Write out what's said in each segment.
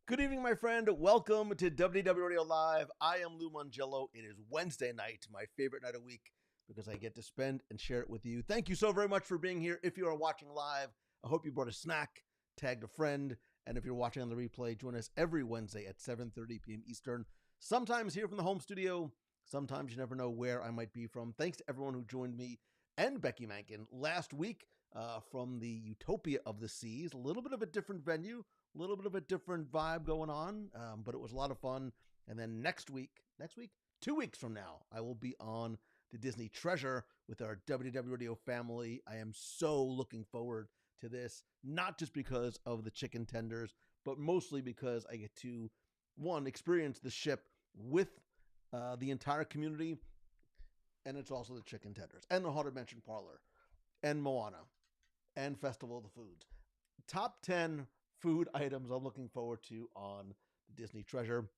Good evening, my friend. Welcome to WDW Radio Live. I am Lou Mangello. It is Wednesday night, my favorite night of week, because I get to spend and share it with you. Thank you so very much for being here. If you are watching live, I hope you brought a snack, tagged a friend, and if you're watching on the replay, join us every Wednesday at 7:30 p.m. Eastern. Sometimes here from the home studio, sometimes you never know where I might be from. Thanks to everyone who joined me and Becky Mankin last week from the Utopia of the Seas. A little bit of a different venue, a little bit of a different vibe going on, but it was a lot of fun. And then next week, 2 weeks from now, I will be on the Disney Treasure with our WDW Radio family. I am so looking forward to this, not just because of the chicken tenders, but mostly because I get to, one, experience the ship with the entire community, and it's also the chicken tenders, and the Haunted Mansion Parlor, and Moana, and Festival of the Foods. Top 10 food items I'm looking forward to on the Disney Treasure.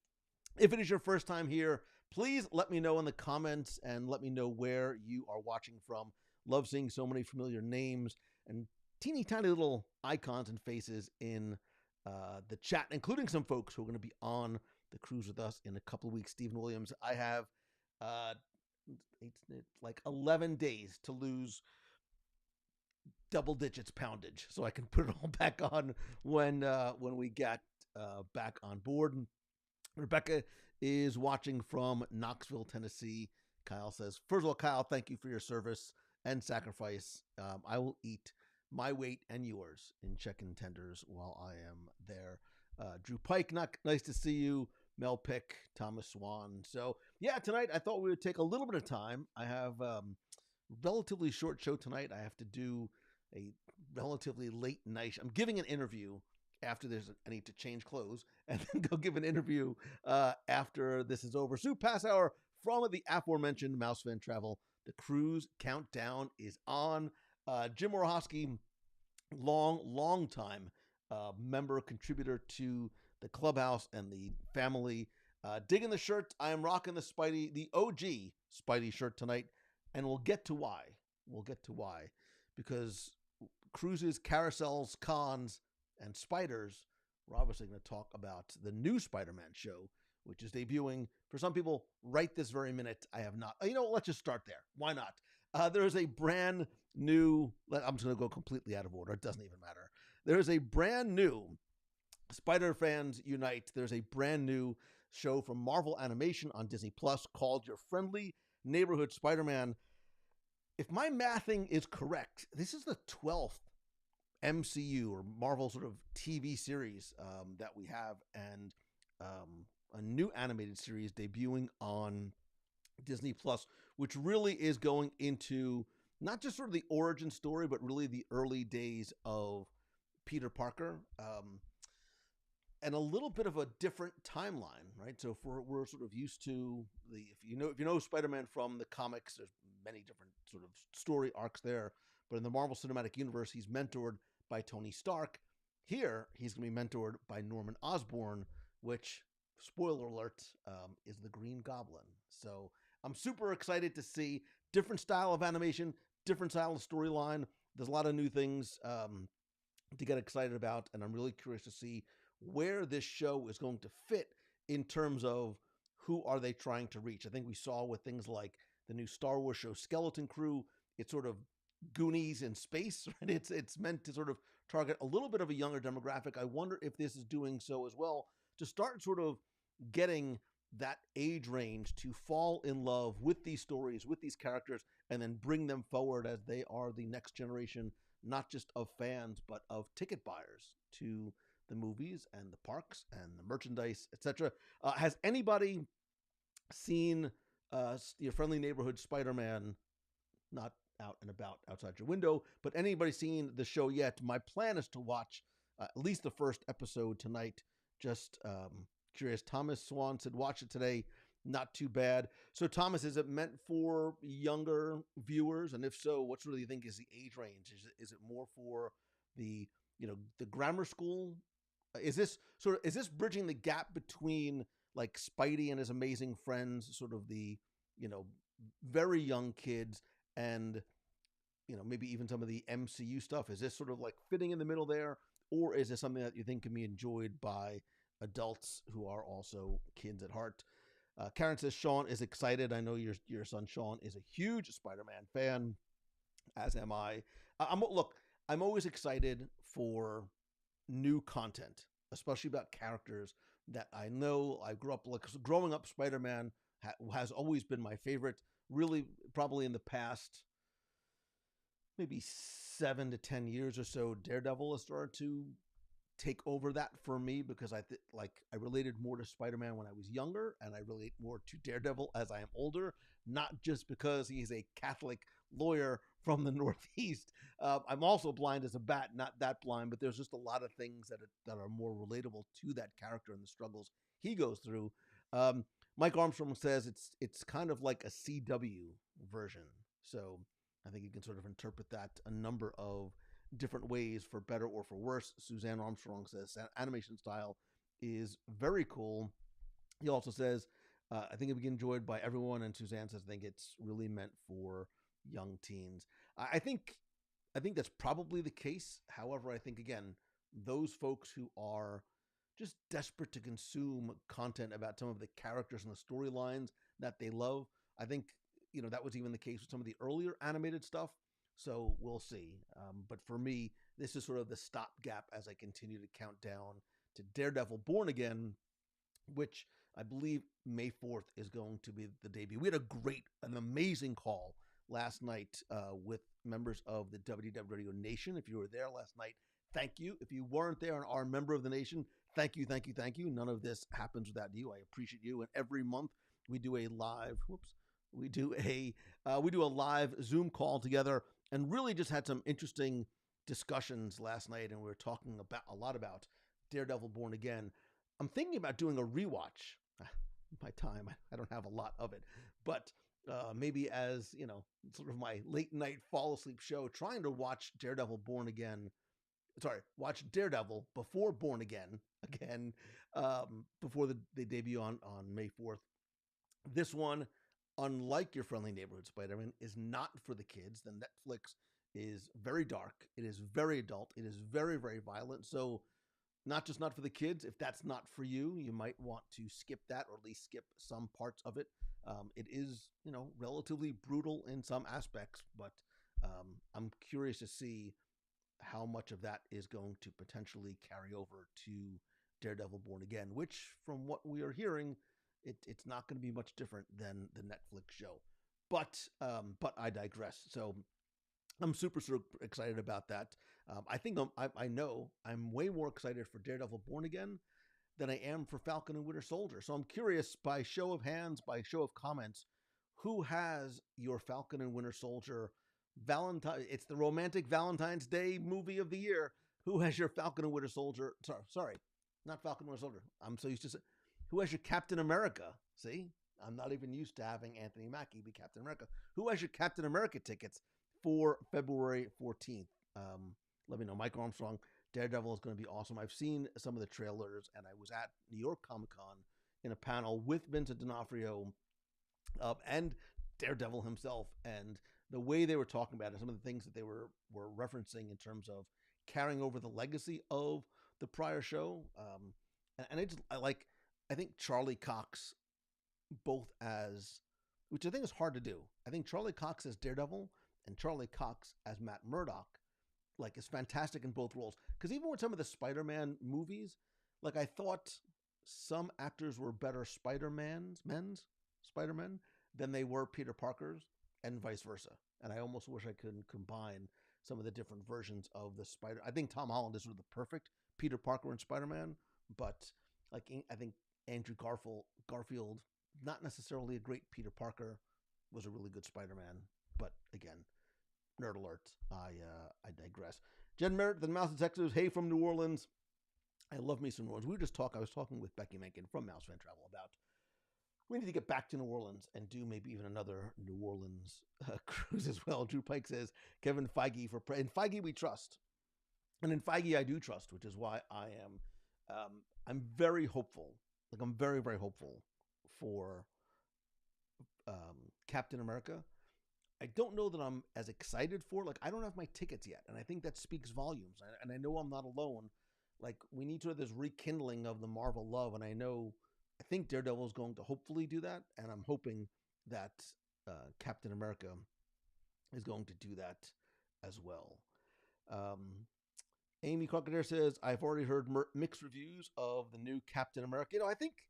If it is your first time here, please let me know in the comments and let me know where you are watching from. Love seeing so many familiar names and teeny tiny little icons and faces in the chat, including some folks who are going to be on the cruise with us in a couple of weeks. Stephen Williams, I have it's like 11 days to lose double digits poundage, so I can put it all back on when we get back on board. Rebecca is watching from Knoxville, Tennessee. Kyle says, first of all, Kyle, thank you for your service and sacrifice. I will eat my weight and yours in chicken tenders while I am there. Drew Pike, nice to see you. Mel Pick, Thomas Swan. So yeah, tonight I thought we would take a little bit of time. I have relatively short show tonight. I have to do a relatively late night. I'm giving an interview after this. I need to change clothes and then go give an interview after this is over. Sue Pass Hour from the aforementioned Mouse Fan Travel. The cruise countdown is on. Jim Orhosky, long time member, contributor to the clubhouse and the family. Digging the shirt. I am rocking the OG Spidey shirt tonight, and we'll get to why. Because cruises, carousels, cons, and spiders, we're obviously going to talk about the new Spider-Man show, which is debuting for some people right this very minute. I have not. Let's just start there. Why not? There is a brand new, I'm just going to go completely out of order. It doesn't even matter. There is a brand new, Spider fans unite. There's a brand new show from Marvel Animation on Disney Plus called Your Friendly Neighborhood Spider-Man. If my mathing is correct, this is the 12th MCU or Marvel sort of TV series that we have, and a new animated series debuting on Disney Plus, which really is going into not just sort of the origin story, but really the early days of Peter Parker, and a little bit of a different timeline, right? So we're sort of used to if you know Spider-Man from the comics, there's many different sort of story arcs there. But in the Marvel Cinematic Universe, he's mentored by Tony Stark. Here, he's going to be mentored by Norman Osborn, which, spoiler alert, is the Green Goblin. So I'm super excited to see different style of animation, different style of storyline. There's a lot of new things to get excited about, and I'm really curious to see where this show is going to fit in terms of who are they trying to reach. I think we saw with things like the new Star Wars show Skeleton Crew, it's sort of Goonies in space, right? It's meant to sort of target a little bit of a younger demographic. I wonder if this is doing so as well, to start sort of getting that age range to fall in love with these stories, with these characters, and then bring them forward as they are the next generation, not just of fans, but of ticket buyers to the movies and the parks and the merchandise, etc. Has anybody seen Your Friendly Neighborhood Spider-Man? Not out and about outside your window, but anybody seen the show yet? My plan is to watch at least the first episode tonight. Just curious. Thomas Swan said watch it today. Not too bad. So Thomas, is it meant for younger viewers? And if so, what sort of do you think is the age range? Is it more for the the grammar school? Is this bridging the gap between like Spidey and his amazing friends, sort of the very young kids, and maybe even some of the MCU stuff? Is this sort of like fitting in the middle there, or is this something that you think can be enjoyed by adults who are also kids at heart. Karen says Sean is excited. I know your son Sean is a huge Spider-Man fan, as am I. Look. I'm always excited for new content, especially about characters that I know. I grew up like growing up. Spider-Man has always been my favorite. Really, probably in the past maybe 7 to 10 years or so, Daredevil has started to take over that for me because I related more to Spider-Man when I was younger, and I relate more to Daredevil as I am older. Not just because he's a Catholic lawyer from the Northeast. I'm also blind as a bat, not that blind, but there's just a lot of things that are more relatable to that character and the struggles he goes through. Um, Mike Armstrong says it's kind of like a CW version, so I think you can sort of interpret that a number of different ways, for better or for worse. Suzanne Armstrong says animation style is very cool. He also says, I think it'll be enjoyed by everyone. And Suzanne says, I think it's really meant for young teens. I think that's probably the case. However, I think, again, those folks who are just desperate to consume content about some of the characters and the storylines that they love, I think, that was even the case with some of the earlier animated stuff. So we'll see. But for me, this is sort of the stopgap as I continue to count down to Daredevil Born Again, which I believe May 4th is going to be the debut. We had an amazing call last night with members of the WDW Radio Nation. If you were there last night, thank you. If you weren't there and are a member of the Nation, thank you, thank you, thank you. None of this happens without you. I appreciate you. And every month we do a live, we do a live Zoom call together, and really just had some interesting discussions last night. And we were talking a lot about Daredevil Born Again. I'm thinking about doing a rewatch. My time, I don't have a lot of it, but maybe as sort of my late night fall asleep show, trying to watch Daredevil Born Again. Sorry, watch Daredevil before Born Again before they debut on May 4th. This one, unlike your friendly neighborhood Spider-Man, is not for the kids. The Netflix is very dark. It is very adult. It is very, very violent. So not just not for the kids. If that's not for you, you might want to skip that, or at least skip some parts of it. It is, relatively brutal in some aspects, but I'm curious to see how much of that is going to potentially carry over to Daredevil Born Again, which, from what we are hearing, it's not going to be much different than the Netflix show. But I digress. So I'm super excited about that. I know I'm way more excited for Daredevil Born Again than I am for Falcon and Winter Soldier. So I'm curious, by show of hands, by show of comments, who has your Falcon and Winter Soldier Valentine? It's the romantic Valentine's Day movie of the year. Who has your Falcon and Winter Soldier? Sorry, not Falcon and Winter Soldier. I'm so used to say, who has your Captain America? See, I'm not even used to having Anthony Mackie be Captain America. Who has your Captain America tickets for February 14th? Let me know. Mike Armstrong, Daredevil is going to be awesome. I've seen some of the trailers, and I was at New York Comic Con in a panel with Vincent D'Onofrio and Daredevil himself, and the way they were talking about it, some of the things that they were referencing in terms of carrying over the legacy of the prior show. I think Charlie Cox, both as, which I think is hard to do. I think Charlie Cox as Daredevil and Charlie Cox as Matt Murdock, is fantastic in both roles. Because even with some of the Spider-Man movies, I thought some actors were better Spider-Men than they were Peter Parkers, and vice versa. And I almost wish I could combine some of the different versions of the Spider. I think Tom Holland is sort of the perfect Peter Parker and Spider-Man, but I think Andrew Garfield, not necessarily a great Peter Parker, was a really good Spider-Man. But again, nerd alert. I digress. Jen Merritt, the Mouse Detectives. Hey, from New Orleans. I love me some New Orleans. I was talking with Becky Menken from Mouse Fan Travel about, we need to get back to New Orleans and do maybe even another New Orleans cruise as well. Drew Pike says, Kevin Feige in Feige we trust. And in Feige I do trust, which is why I'm very hopeful. I'm very, very hopeful for Captain America. I don't know that I'm as excited for, I don't have my tickets yet. And I think that speaks volumes. And I know I'm not alone. Like we need sort of this rekindling of the Marvel love, and I think Daredevil is going to hopefully do that, and I'm hoping that Captain America is going to do that as well. Um, Amy Crocodile says, "I've already heard mixed reviews of the new Captain America." I think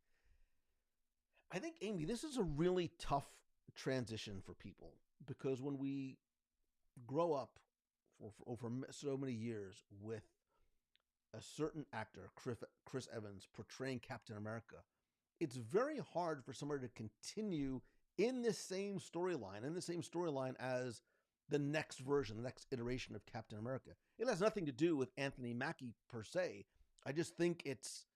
Amy, this is a really tough transition for people because when we grow up for over so many years with a certain actor, Chris Evans, portraying Captain America, it's very hard for somebody to continue in the same storyline as the next version, the next iteration of Captain America. It has nothing to do with Anthony Mackie per se. I just think it's,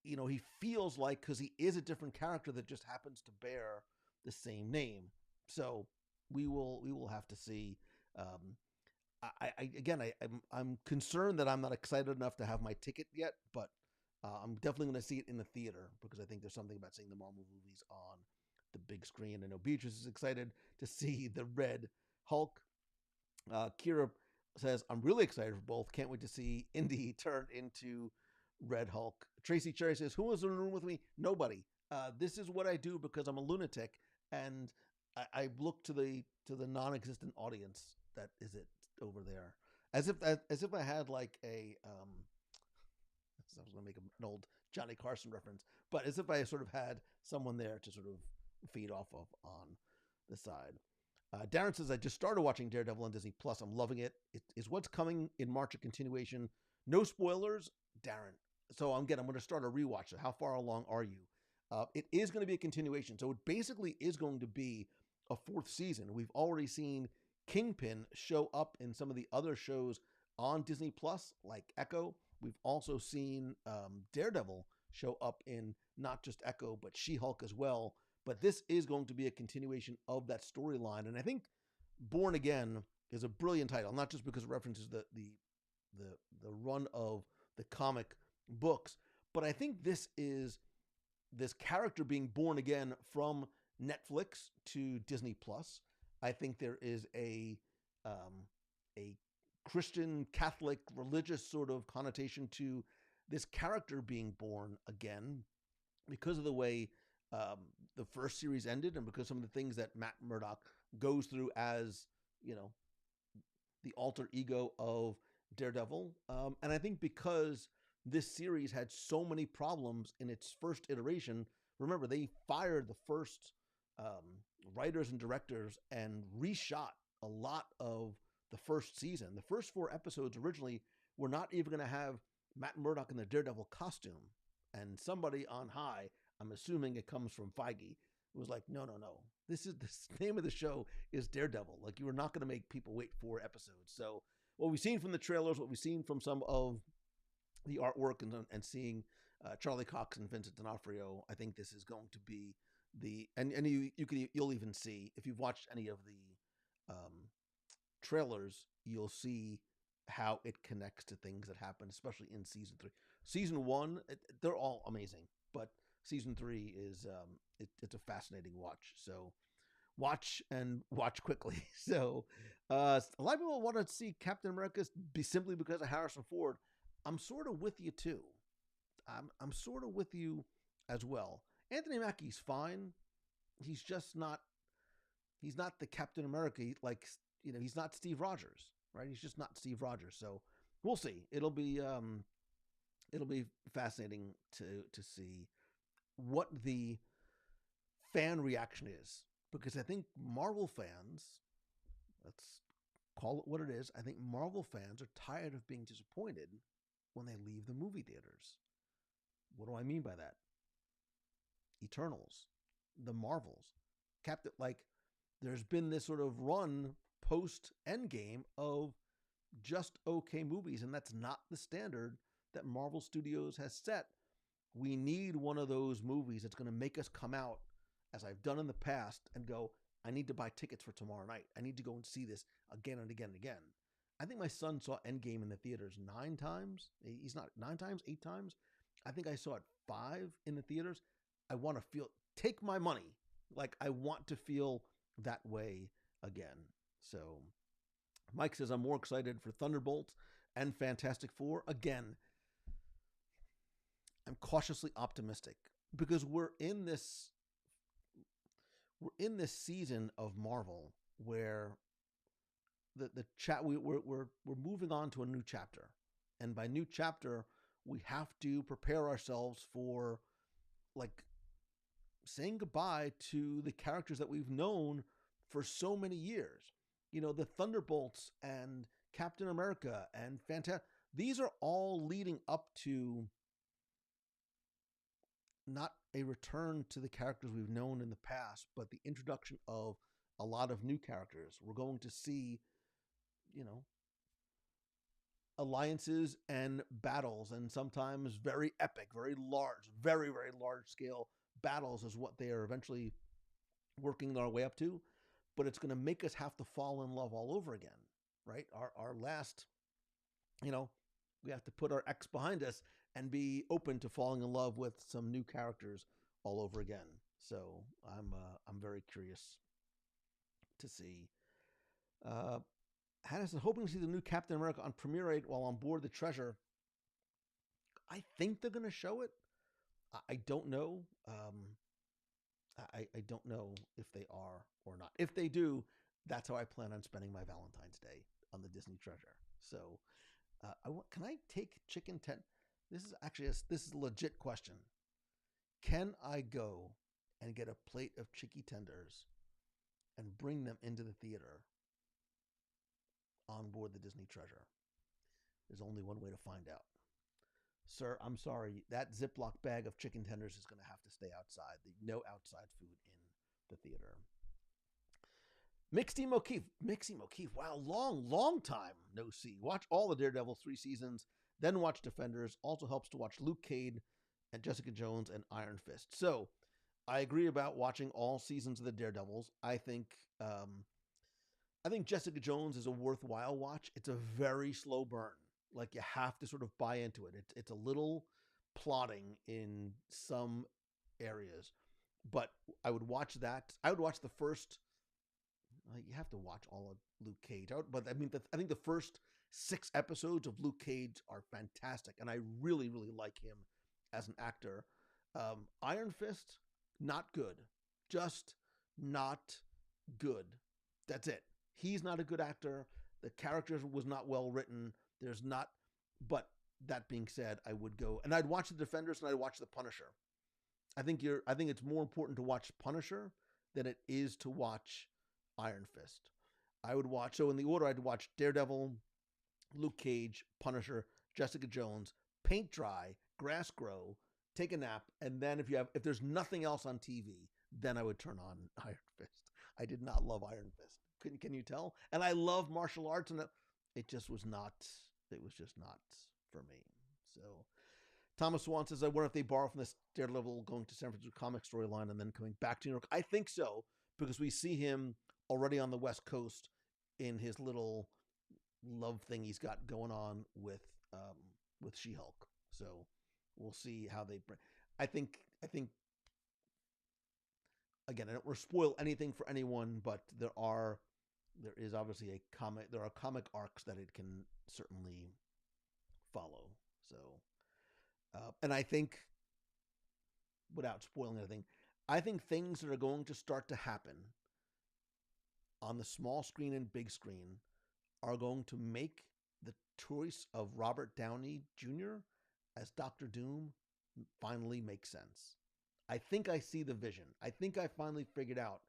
he feels like, because he is a different character that just happens to bear the same name. So we will have to see. Um, I'm concerned that I'm not excited enough to have my ticket yet, but I'm definitely going to see it in the theater because I think there's something about seeing the Marvel movies on the big screen. I know Beatrice is excited to see the Red Hulk. Kira says, "I'm really excited for both. Can't wait to see Indy turn into Red Hulk." Tracy Cherry says, "Who was in the room with me? Nobody. This is what I do because I'm a lunatic, and I look to the non-existent audience that is it over there, as if I had like a I was going to make an old Johnny Carson reference, but as if I sort of had someone there to sort of feed off of on the side." Darren says, "I just started watching Daredevil on Disney Plus. I'm loving it. It is what's coming in March, a continuation. No spoilers, Darren. So I'm going to start a rewatch. How far along are you?" It is going to be a continuation. So it basically is going to be a fourth season. We've already seen Kingpin show up in some of the other shows on Disney Plus, like Echo. We've also seen Daredevil show up in not just Echo, but She-Hulk as well. But this is going to be a continuation of that storyline. And I think Born Again is a brilliant title, not just because it references the run of the comic books, but I think this is this character being born again from Netflix to Disney Plus. I think there is a Christian, Catholic, religious sort of connotation to this character being born again because of the way the first series ended and because some of the things that Matt Murdock goes through as, the alter ego of Daredevil. And I think because this series had so many problems in its first iteration, remember, they fired the first writers and directors and reshot a lot of the first season. The first 4 episodes originally were not even going to have Matt Murdock in the Daredevil costume. And somebody on high, I'm assuming it comes from Feige, was like, no. The name of the show is Daredevil. Like, you are not going to make people wait 4 episodes. So what we've seen from the trailers, what we've seen from some of the artwork and seeing Charlie Cox and Vincent D'Onofrio, I think this is going to be you'll even see, if you've watched any of the trailers, you'll see how it connects to things that happen, especially in season 3. Season 1, they're all amazing, but season 3 is it's a fascinating watch. So watch and watch quickly. So a lot of people want to see Captain America simply because of Harrison Ford. I'm sort of with you too. I'm sort of with you as well. Anthony Mackie's fine. He's just not. He's not the Captain America. He's not Steve Rogers, right? He's just not Steve Rogers. So we'll see. It'll be fascinating to see what the fan reaction is, because I think Marvel fans, let's call it what it is, I think Marvel fans are tired of being disappointed when they leave the movie theaters. What do I mean by that? Eternals, the Marvels, there's been this sort of run post Endgame of just okay movies, and that's not the standard that Marvel Studios has set. We need one of those movies that's going to make us come out, as I've done in the past, and go, I need to buy tickets for tomorrow night. I need to go and see this again and again and again. I think my son saw Endgame in the theaters 9 times. He's not 9 times, 8 times. I think I saw it 5 in the theaters. I want to take my money. Like, I want to feel that way again. So Mike says, I'm more excited for Thunderbolts and Fantastic Four. Again, I'm cautiously optimistic because we're in this season of Marvel where the chat we're moving on to a new chapter, and by new chapter we have to prepare ourselves for like saying goodbye to the characters that we've known for so many years. You know, the Thunderbolts and Captain America and Fantastic. These are all leading up to not a return to the characters we've known in the past, but the introduction of a lot of new characters. We're going to see, you know, alliances and battles, and sometimes very epic, very large, very, very large scale battles is what they are eventually working their way up to. But it's going to make us have to fall in love all over again, right? Our last, you know, we have to put our ex behind us and be open to falling in love with some new characters all over again. So I'm very curious to see. Hannah says, hoping to see the new Captain America on Premiere 8 while on board the Treasure. I think they're going to show it. I don't know. I don't know if they are or not. If they do, that's how I plan on spending my Valentine's Day on the Disney Treasure. So, can I take chicken ten? This is a legit question. Can I go and get a plate of chicky tenders and bring them into the theater on board the Disney Treasure? There's only one way to find out. Sir, I'm sorry. That Ziploc bag of chicken tenders is going to have to stay outside. No outside food in the theater. Mixie Mokeef. Wow, long time no see. Watch all the Daredevil 3 seasons, then watch Defenders. Also helps to watch Luke Cage and Jessica Jones and Iron Fist. So, I agree about watching all seasons of the Daredevils. I think Jessica Jones is a worthwhile watch. It's a very slow burn. Like, you have to sort of buy into it. It's a little plotting in some areas, but I would watch that. I would watch the first. You have to watch all of Luke Cage, but I mean, I think the first 6 episodes of Luke Cage are fantastic, and I really, really like him as an actor. Iron Fist, not good, just not good. That's it. He's not a good actor. The character was not well written. There's not, but that being said, I would go and I'd watch the Defenders and I'd watch the Punisher. I think it's more important to watch Punisher than it is to watch Iron Fist. I would watch, so in the order, I'd watch Daredevil, Luke Cage, Punisher, Jessica Jones, paint dry, grass grow, take a nap, and then if there's nothing else on TV, then I would turn on Iron Fist. I did not love Iron Fist. Can you tell? And I love martial arts, and it just was not. It was just not for me. So Thomas Swan says, I wonder if they borrow from this Daredevil going to San Francisco comic storyline and then coming back to New York. I think so, because we see him already on the West Coast in his little love thing he's got going on with She-Hulk. So we'll see how they bring. I think again, I don't want to spoil anything for anyone, but there is obviously there are comic arcs that it can certainly follow. So, and I think, without spoiling anything, I think things that are going to start to happen on the small screen and big screen are going to make the choice of Robert Downey Jr. as Doctor Doom finally make sense. I think I see the vision. I think I finally figured out,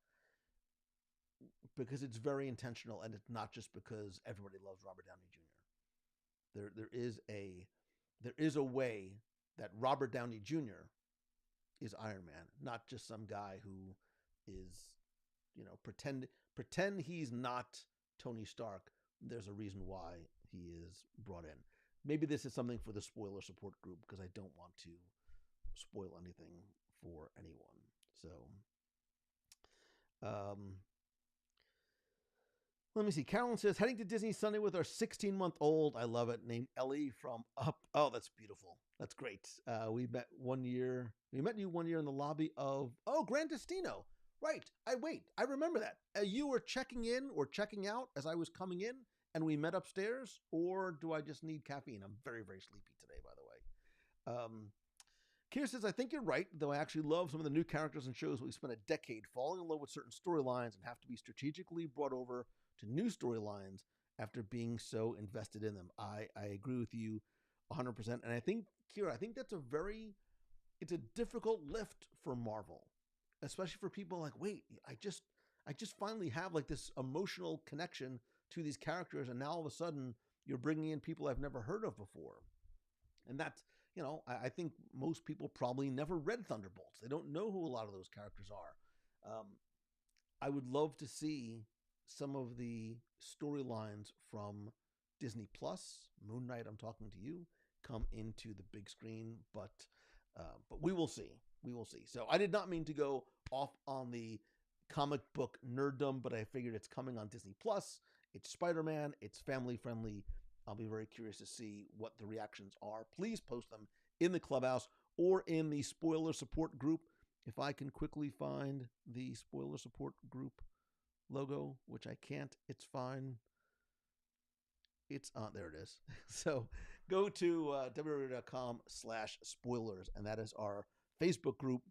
because it's very intentional and it's not just because everybody loves Robert Downey Jr. There is a way that Robert Downey Jr. is Iron Man, not just some guy who is, pretend he's not Tony Stark. There's a reason why he is brought in. Maybe this is something for the spoiler support group, because I don't want to spoil anything for anyone. So, let me see. Carolyn says, heading to Disney Sunday with our 16-month-old. I love it. Named Ellie from Up. Oh, that's beautiful. That's great. We met you 1 year in the lobby of, Gran Destino. Right. I remember that. You were checking in or checking out as I was coming in, and we met upstairs, or do I just need caffeine? I'm very, very sleepy today, by the way. Kier says, I think you're right, though I actually love some of the new characters and shows we spent a decade falling in love with certain storylines and have to be strategically brought over to new storylines after being so invested in them. I agree with you 100%. And I think, Kier, I think it's a difficult lift for Marvel, especially for people like, wait, I just finally have like this emotional connection to these characters. And now all of a sudden you're bringing in people I've never heard of before. And that's, I think most people probably never read Thunderbolts. They don't know who a lot of those characters are. I would love to see some of the storylines from Disney Plus, Moon Knight, I'm talking to you, come into the big screen, but we will see. We will see. So I did not mean to go off on the comic book nerddom, but I figured it's coming on Disney Plus. It's Spider-Man. It's family friendly. I'll be very curious to see what the reactions are. Please post them in the clubhouse or in the spoiler support group. If I can quickly find the spoiler support group logo, which I can't, it's fine. It's on, there it is. So go to www.com/spoilers, and that is our Facebook group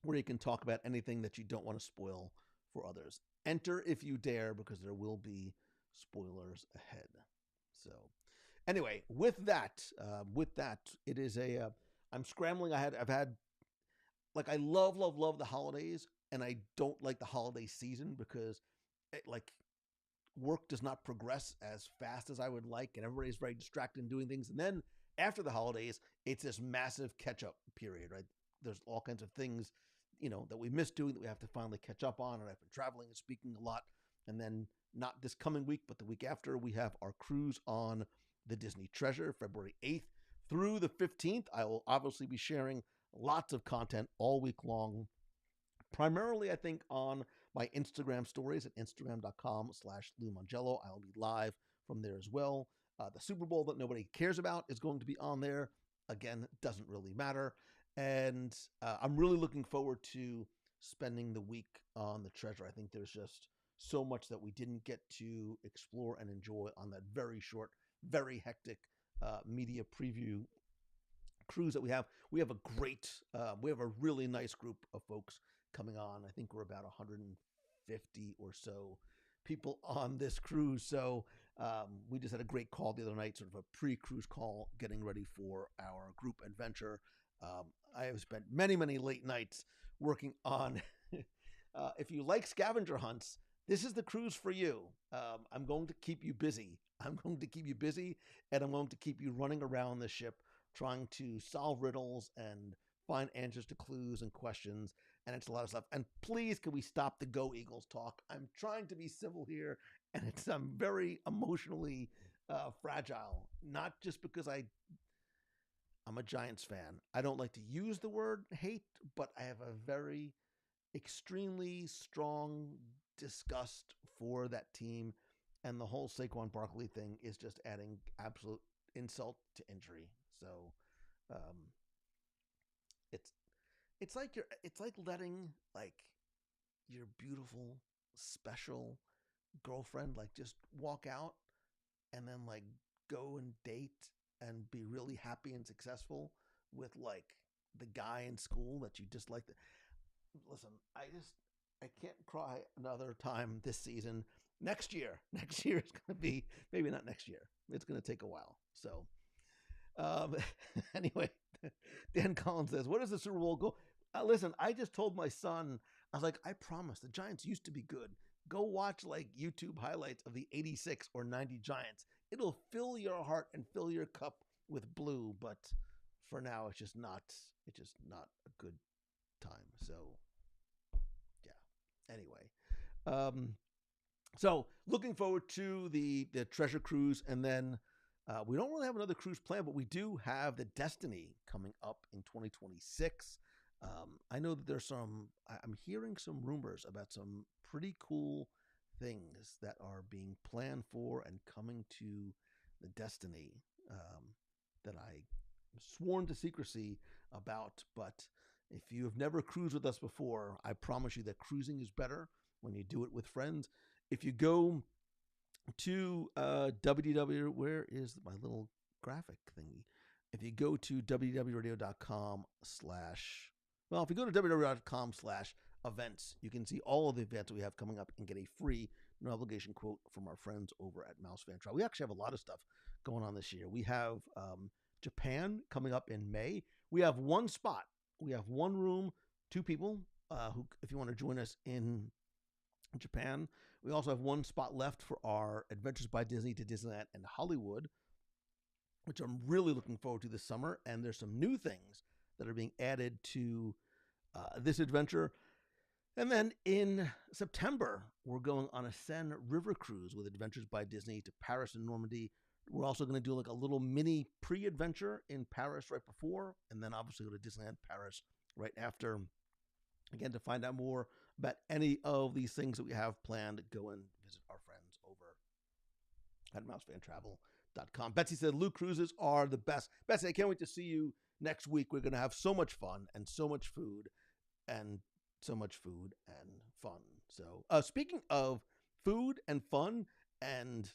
where you can talk about anything that you don't want to spoil for others. Enter if you dare, because there will be spoilers ahead. So anyway, with that, it is I'm scrambling. I've had, like, I love the holidays, and I don't like the holiday season because work does not progress as fast as I would like, and everybody's very distracted and doing things. And then after the holidays, it's this massive catch-up period, right? There's all kinds of things, that we missed doing that we have to finally catch up on. And I've been traveling and speaking a lot. And then not this coming week, but the week after, we have our cruise on the Disney Treasure, February 8th through the 15th. I will obviously be sharing lots of content all week long, primarily, I think, on my Instagram stories at instagram.com/Lou Mongello. I'll be live from there as well. The Super Bowl that nobody cares about is going to be on there. Again, it doesn't really matter. And I'm really looking forward to spending the week on the Treasure. I think there's just so much that we didn't get to explore and enjoy on that very short, very hectic media preview cruise that we have. We have a really nice group of folks coming on. I think we're about 150 or so people on this cruise. So we just had a great call the other night, sort of a pre-cruise call, getting ready for our group adventure. I have spent many, many late nights working on, if you like scavenger hunts, this is the cruise for you. I'm going to keep you busy. I'm going to keep you busy, and I'm going to keep you running around the ship trying to solve riddles and find answers to clues and questions, and it's a lot of stuff. And please, can we stop the Go Eagles talk? I'm trying to be civil here, and I'm very emotionally fragile, not just because I'm a Giants fan. I don't like to use the word hate, but I have a very extremely strong disgust for that team, and the whole Saquon Barkley thing is just adding absolute insult to injury. So it's like letting like your beautiful special girlfriend like just walk out and then like go and date and be really happy and successful with like the guy in school that you just like. Listen, I can't cry another time this season. Next year is going to be, maybe not next year. It's going to take a while. So anyway, Dan Collins says, what does the Super Bowl go? Listen, I just told my son, I was like, I promise the Giants used to be good. Go watch like YouTube highlights of the 86 or 90 Giants. It'll fill your heart and fill your cup with blue. But for now, it's just not a good time. So yeah, anyway, so looking forward to the Treasure Cruise. And then we don't really have another cruise planned, but we do have the Destiny coming up in 2026. I know that I'm hearing some rumors about some pretty cool things that are being planned for and coming to the Destiny that I sworn to secrecy about. But if you have never cruised with us before, I promise you that cruising is better when you do it with friends. If you go to WDW, where is my little graphic thingy? if you go to www.radio.com/, well, if you go to www.radio.com/events, you can see all of the events we have coming up and get a free, no obligation quote from our friends over at Mouse Fan Travel. We actually have a lot of stuff going on this year. We have Japan coming up in May. We have one spot. We have one room, 2 people who, if you want to join us in Japan. We also have one spot left for our Adventures by Disney to Disneyland and Hollywood, which I'm really looking forward to this summer. And there's some new things that are being added to this adventure. And then in September, we're going on a Seine River cruise with Adventures by Disney to Paris and Normandy. We're also going to do like a little mini pre-adventure in Paris right before, and then obviously go to Disneyland Paris right after. Again, to find out more about any of these things that we have planned, go and visit our friends over at mousefantravel.com. Betsy said, Lou cruises are the best. Betsy, I can't wait to see you next week. We're going to have so much fun and so much food and fun. So speaking of food and fun and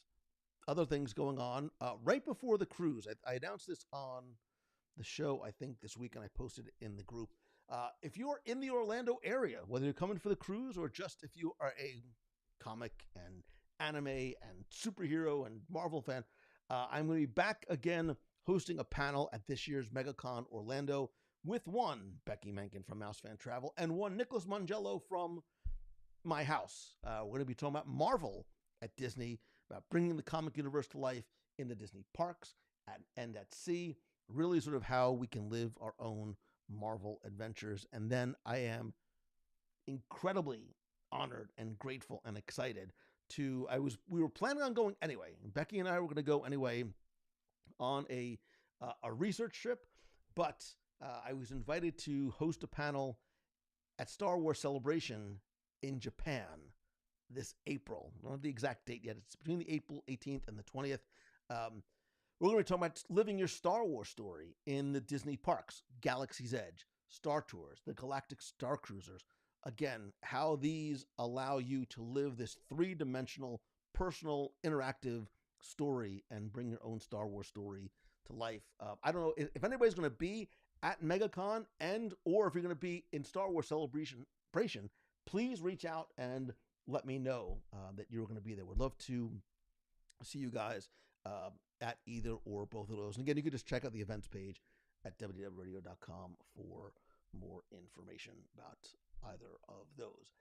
other things going on, right before the cruise, I announced this on the show, I think this week, and I posted it in the group. If you're in the Orlando area, whether you're coming for the cruise or just if you are a comic and anime and superhero and Marvel fan, I'm going to be back again hosting a panel at this year's MegaCon Orlando with one Becky Menken from Mouse Fan Travel and one Nicholas Mangello from my house. We're going to be talking about Marvel at Disney, about bringing the comic universe to life in the Disney parks and at sea, really sort of how we can live our own Marvel adventures. And then I am incredibly honored and grateful and excited we were planning on going anyway. Becky and I were going to go anyway on a research trip, but I was invited to host a panel at Star Wars Celebration in Japan this April. I don't have the exact date yet. It's between the April 18th and the 20th. We're going to be talking about living your Star Wars story in the Disney parks, Galaxy's Edge, Star Tours, the Galactic Star Cruisers. Again, how these allow you to live this 3-dimensional, personal, interactive story and bring your own Star Wars story to life. I don't know if anybody's going to be at MegaCon or if you're going to be in Star Wars Celebration, please reach out and let me know that you're going to be there. Would love to see you guys at either or both of those. And again, you can just check out the events page at WDW Radio.com for more information about either of those.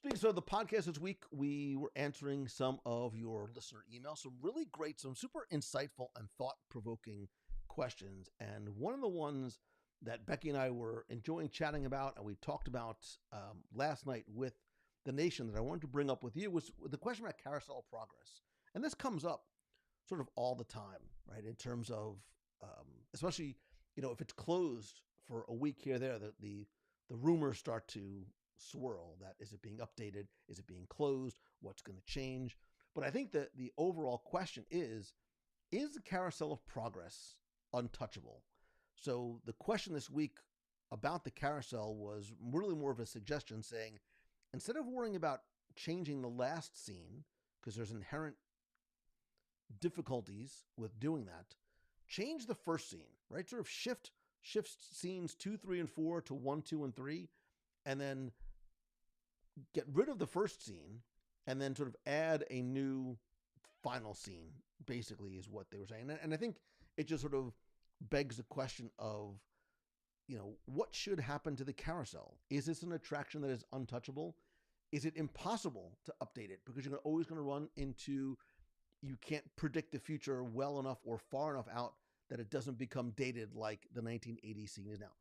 Speaking of the podcast this week, we were answering some of your listener emails. Some really great, some super insightful and thought-provoking questions. And one of the ones that Becky and I were enjoying chatting about and we talked about last night with the nation that I wanted to bring up with you was the question about Carousel of Progress. And this comes up sort of all the time, right? In terms of, especially, if it's closed for a week here or there, the rumors start to swirl. That is it being updated? Is it being closed? What's going to change? But I think that the overall question is the Carousel of Progress untouchable? So the question this week about the carousel was really more of a suggestion saying, instead of worrying about changing the last scene, because there's inherent difficulties with doing that, change the first scene, right? Sort of shift scenes 2, 3, and 4 to 1, 2, and 3, and then get rid of the first scene and then sort of add a new final scene, basically, is what they were saying. And I think it just sort of begs the question of, what should happen to the carousel? Is this an attraction that is untouchable? Is it impossible to update it? Because you're always going to run into, you can't predict the future well enough or far enough out that it doesn't become dated like the 1980 scene is now.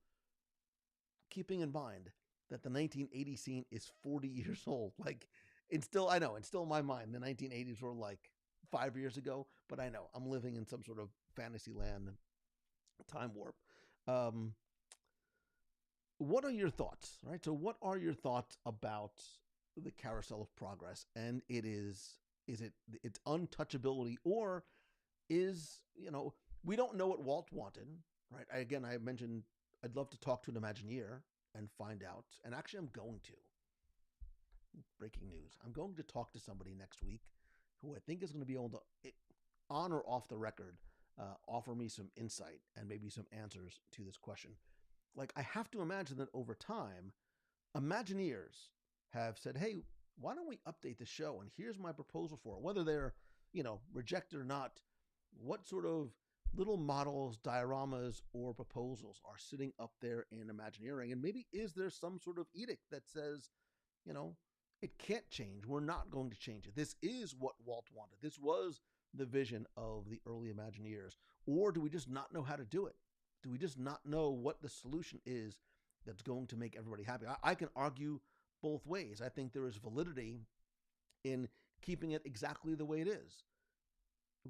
Keeping in mind that the 1980 scene is 40 years old. Like, it's still in my mind, the 1980s were like 5 years ago, but I know I'm living in some sort of fantasy land time warp. What are your thoughts, right? So what are your thoughts about the Carousel of Progress? And is it its untouchability, or is, we don't know what Walt wanted, right? I mentioned I'd love to talk to an Imagineer and find out, and actually I'm going to. Breaking news. I'm going to talk to somebody next week who I think is going to be able to, on or off the record, offer me some insight and maybe some answers to this question. Like, I have to imagine that over time, Imagineers have said, hey, why don't we update the show? And here's my proposal for it. Whether they're, rejected or not, what sort of little models, dioramas, or proposals are sitting up there in Imagineering? And maybe is there some sort of edict that says, it can't change. We're not going to change it. This is what Walt wanted. This was the vision of the early Imagineers. Or do we just not know how to do it? Do we just not know what the solution is that's going to make everybody happy? I can argue both ways. I think there is validity in keeping it exactly the way it is.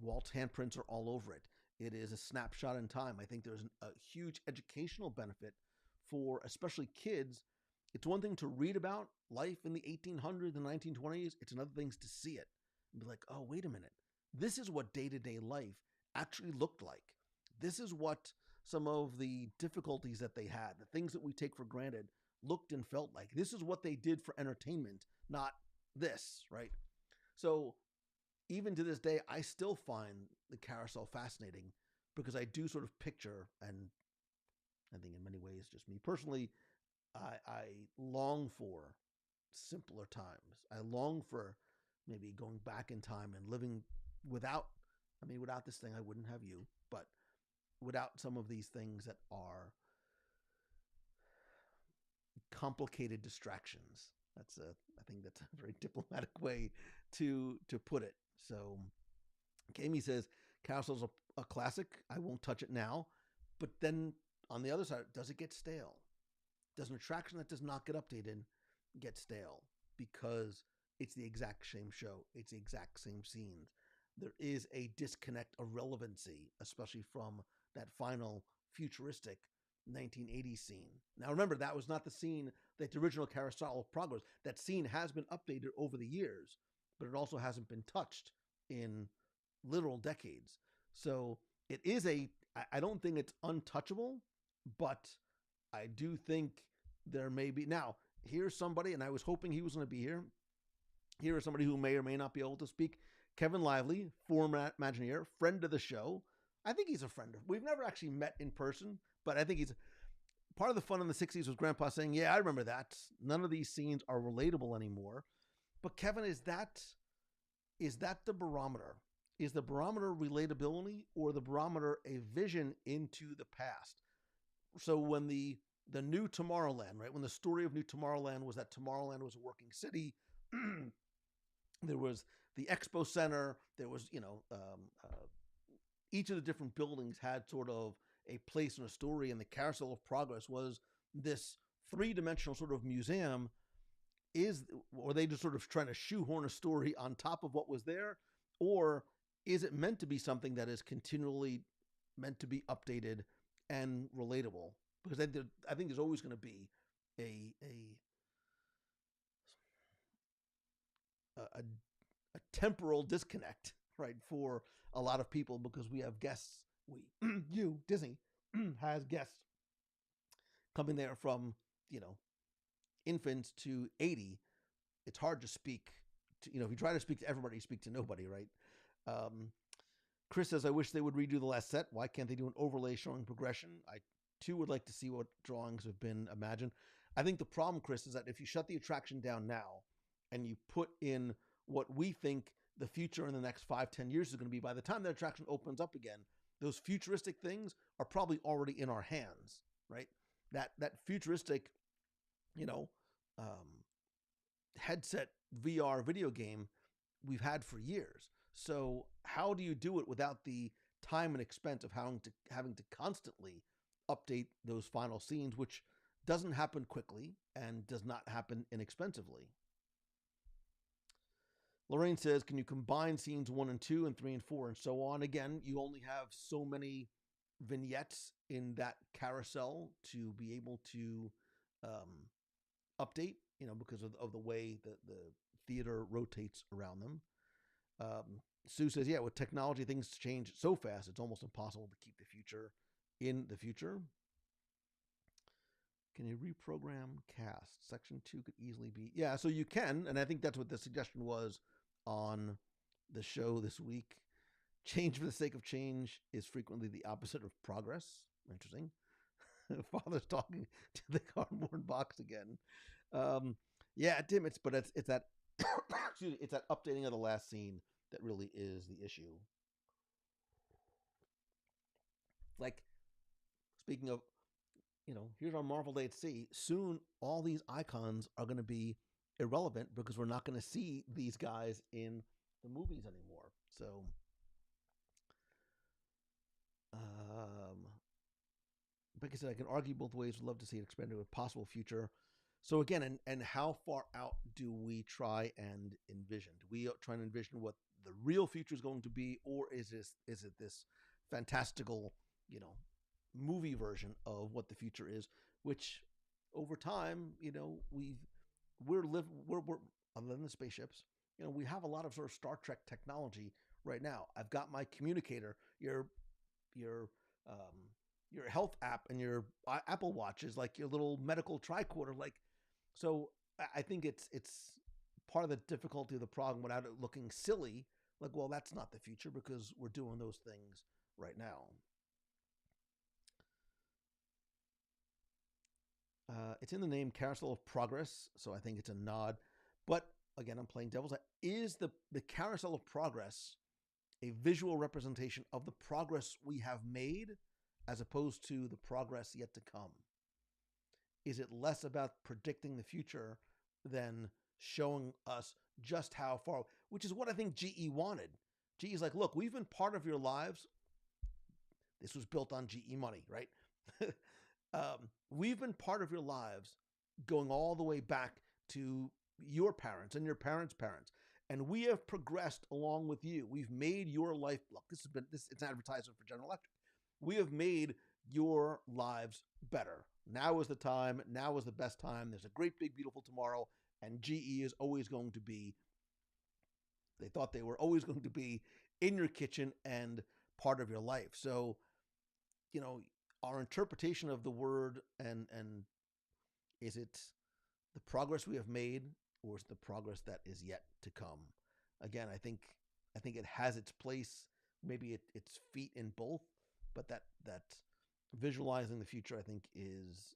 Walt's handprints are all over it. It is a snapshot in time. I think there's a huge educational benefit for especially kids. It's one thing to read about life in the 1800s and 1920s. It's another thing to see it and be like, oh, wait a minute. This is what day-to-day life actually looked like. This is what some of the difficulties that they had, the things that we take for granted, looked and felt like. This is what they did for entertainment, not this, right? So even to this day, I still find the carousel fascinating because I do sort of picture, and I think in many ways, just me personally, I long for simpler times. I long for maybe going back in time and living without this thing, I wouldn't have you, but without some of these things that are complicated distractions. I think that's a very diplomatic way to put it. So Kami says, Carousel's a classic. I won't touch it now. But then on the other side, does it get stale? Does an attraction that does not get updated get stale? Because it's the exact same show. It's the exact same scenes. There is a disconnect of relevancy, especially from that final futuristic 1980s scene. Now remember, that was not the scene that the original Carousel of Progress. That scene has been updated over the years, but it also hasn't been touched in literal decades. So it is I don't think it's untouchable, but I do think there may be. Now, here's somebody, and I was hoping he was going to be here. Here is somebody who may or may not be able to speak. Kevin Lively, former Imagineer, friend of the show. I think he's a friend. We've never actually met in person, but I think he's part of the fun in the 60s was Grandpa saying, yeah, I remember that. None of these scenes are relatable anymore. But Kevin, is that the barometer? Is the barometer relatability, or the barometer a vision into the past? So when the new Tomorrowland, right? When the story of New Tomorrowland was that Tomorrowland was a working city, there was the Expo Center, there was, each of the different buildings had sort of a place in a story, and the Carousel of Progress was this three-dimensional sort of museum. Or they just sort of trying to shoehorn a story on top of what was there? Or is it meant to be something that is continually meant to be updated and relatable? Because I think there's always going to be a temporal disconnect, right, for a lot of people, because we have guests. Disney has guests coming there from, infants to 80. It's hard to speak to, if you try to speak to everybody, you speak to nobody, right? Chris says, I wish they would redo the last set. Why can't they do an overlay showing progression? I too would like to see what drawings have been imagined. I think the problem, Chris, is that if you shut the attraction down now and you put in what we think the future in the next 5-10 years is going to be, by the time the attraction opens up again, those futuristic things are probably already in our hands, right? That futuristic, headset VR video game we've had for years. So how do you do it without the time and expense of having to constantly update those final scenes, which doesn't happen quickly and does not happen inexpensively? Lorraine says, can you combine scenes 1 and 2 and 3 and 4 and so on? Again, you only have so many vignettes in that carousel to be able to update, because of the way the theater rotates around them. Sue says, yeah, with technology, things change so fast, it's almost impossible to keep the future in the future. Can you reprogram cast? Section 2 could easily be... Yeah, so you can, and I think that's what the suggestion was on the show this week. Change for the sake of change is frequently the opposite of progress. Interesting. Father's talking to the cardboard box again. Yeah, Tim. It's that excuse me, it's that updating of the last scene that really is the issue. Like, speaking of, here's our Marvel Day at Sea. Soon, all these icons are going to be irrelevant because we're not going to see these guys in the movies anymore. So, like I said, I can argue both ways. Would love to see it expanded with possible future. So again, and how far out do we try and envision? Do we try and envision what the real future is going to be, or is it this fantastical, movie version of what the future is, which over time, we're other than the spaceships, we have a lot of sort of Star Trek technology right now. I've got my communicator, your um, your health app, and your Apple Watch is like your little medical tricorder. Like, so I think it's part of the difficulty of the problem without it looking silly. Like, well, that's not the future because we're doing those things right now. It's in the name Carousel of Progress, so I think it's a nod. But again, I'm playing devil's. Is the Carousel of Progress a visual representation of the progress we have made as opposed to the progress yet to come? Is it less about predicting the future than showing us just how far, which is what I think GE wanted. GE is like, look, we've been part of your lives. This was built on GE money, right? We've been part of your lives going all the way back to your parents and your parents' parents. And we have progressed along with you. We've made your life, look, it's an advertisement for General Electric. We have made your lives better. Now is the time. Now is the best time. There's a great, big, beautiful tomorrow. And GE is always going to be, they thought they were always going to be in your kitchen and part of your life. So, our interpretation of the word and is it the progress we have made, or is it the progress that is yet to come? Again, I think it has its place, maybe its feet in both, but that visualizing the future, I think, is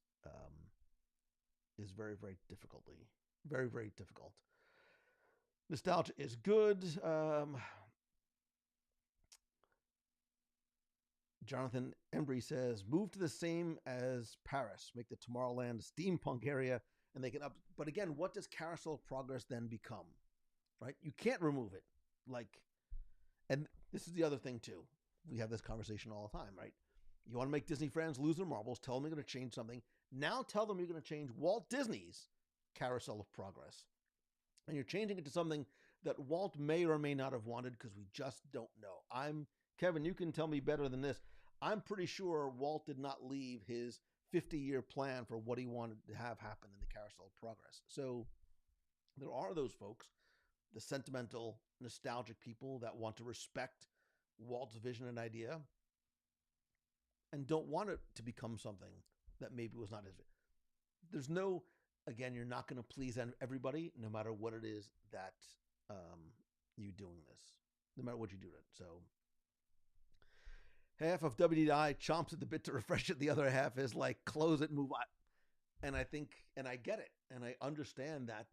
very, very very, very difficult. Nostalgia is good. Jonathan Embry says, move to the same as Paris, make the Tomorrowland a steampunk area, and they can up. But again, what does Carousel of Progress then become? Right? You can't remove it. And this is the other thing too. We have this conversation all the time, right? You want to make Disney fans lose their marbles, tell them you're going to change something. Now tell them you're going to change Walt Disney's Carousel of Progress. And you're changing it to something that Walt may or may not have wanted because we just don't know. Kevin, you can tell me better than this. I'm pretty sure Walt did not leave his 50-year plan for what he wanted to have happen in the Carousel of Progress. So there are those folks, the sentimental, nostalgic people that want to respect Walt's vision and idea and don't want it to become something that maybe was not his. There's no, again, you're not going to please everybody, no matter what it is that you doing this, no matter what you do it. So half of WDI chomps at the bit to refresh it. The other half is like, close it, move on. And I think, and I get it. And I understand that,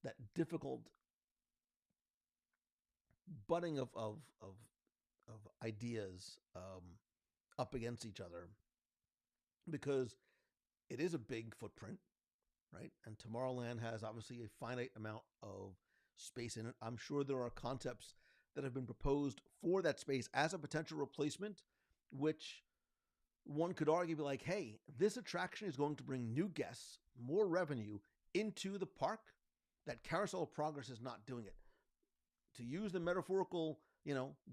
that difficult butting of ideas up against each other, because it is a big footprint, right? And Tomorrowland has obviously a finite amount of space in it. I'm sure there are concepts that have been proposed for that space as a potential replacement, which one could argue be like, hey, this attraction is going to bring new guests, more revenue into the park. That Carousel of Progress is not doing it. To use the metaphorical,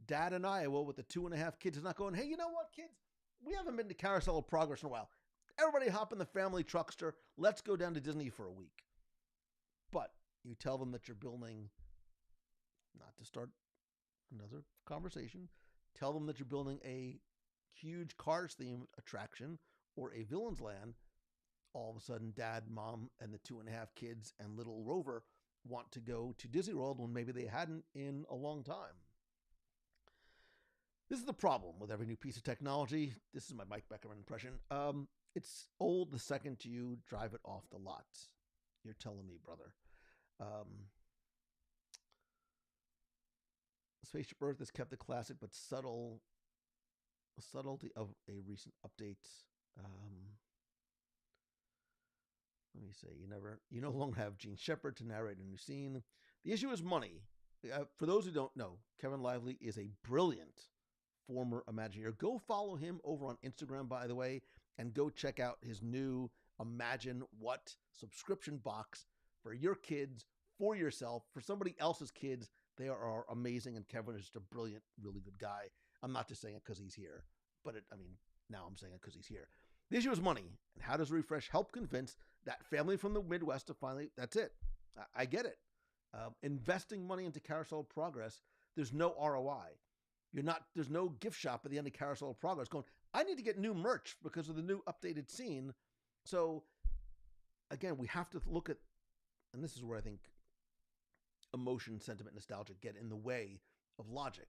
dad in Iowa with the 2.5 kids is not going, hey, you know what, kids? We haven't been to Carousel of Progress in a while. Everybody hop in the family truckster. Let's go down to Disney for a week. But you tell them that you're building, not to start another conversation, tell them that you're building a huge Cars-themed attraction or a Villains Land. All of a sudden, dad, mom, and the 2.5 kids and little Rover want to go to Disney World when maybe they hadn't in a long time. This is the problem with every new piece of technology. This is my Mike Beckerman impression. It's old the second you drive it off the lot. You're telling me, brother. Um, Spaceship Earth has kept the classic but subtlety of a recent update. Um, Let me say, you no longer have Gene Shepard to narrate a new scene. The issue is money. For those who don't know, Kevin Lively is a brilliant former Imagineer. Go follow him over on Instagram, by the way, and go check out his new Imagine What subscription box for your kids, for yourself, for somebody else's kids. They are amazing, and Kevin is just a brilliant, really good guy. I'm not just saying it because he's here, but now I'm saying it because he's here. The issue is money, and how does Refresh help convince that family from the Midwest to finally, that's it. I get it. Investing money into Carousel of Progress, there's no ROI. There's no gift shop at the end of Carousel of Progress going, I need to get new merch because of the new updated scene. So again, we have to look at, and this is where I think emotion, sentiment, nostalgia get in the way of logic.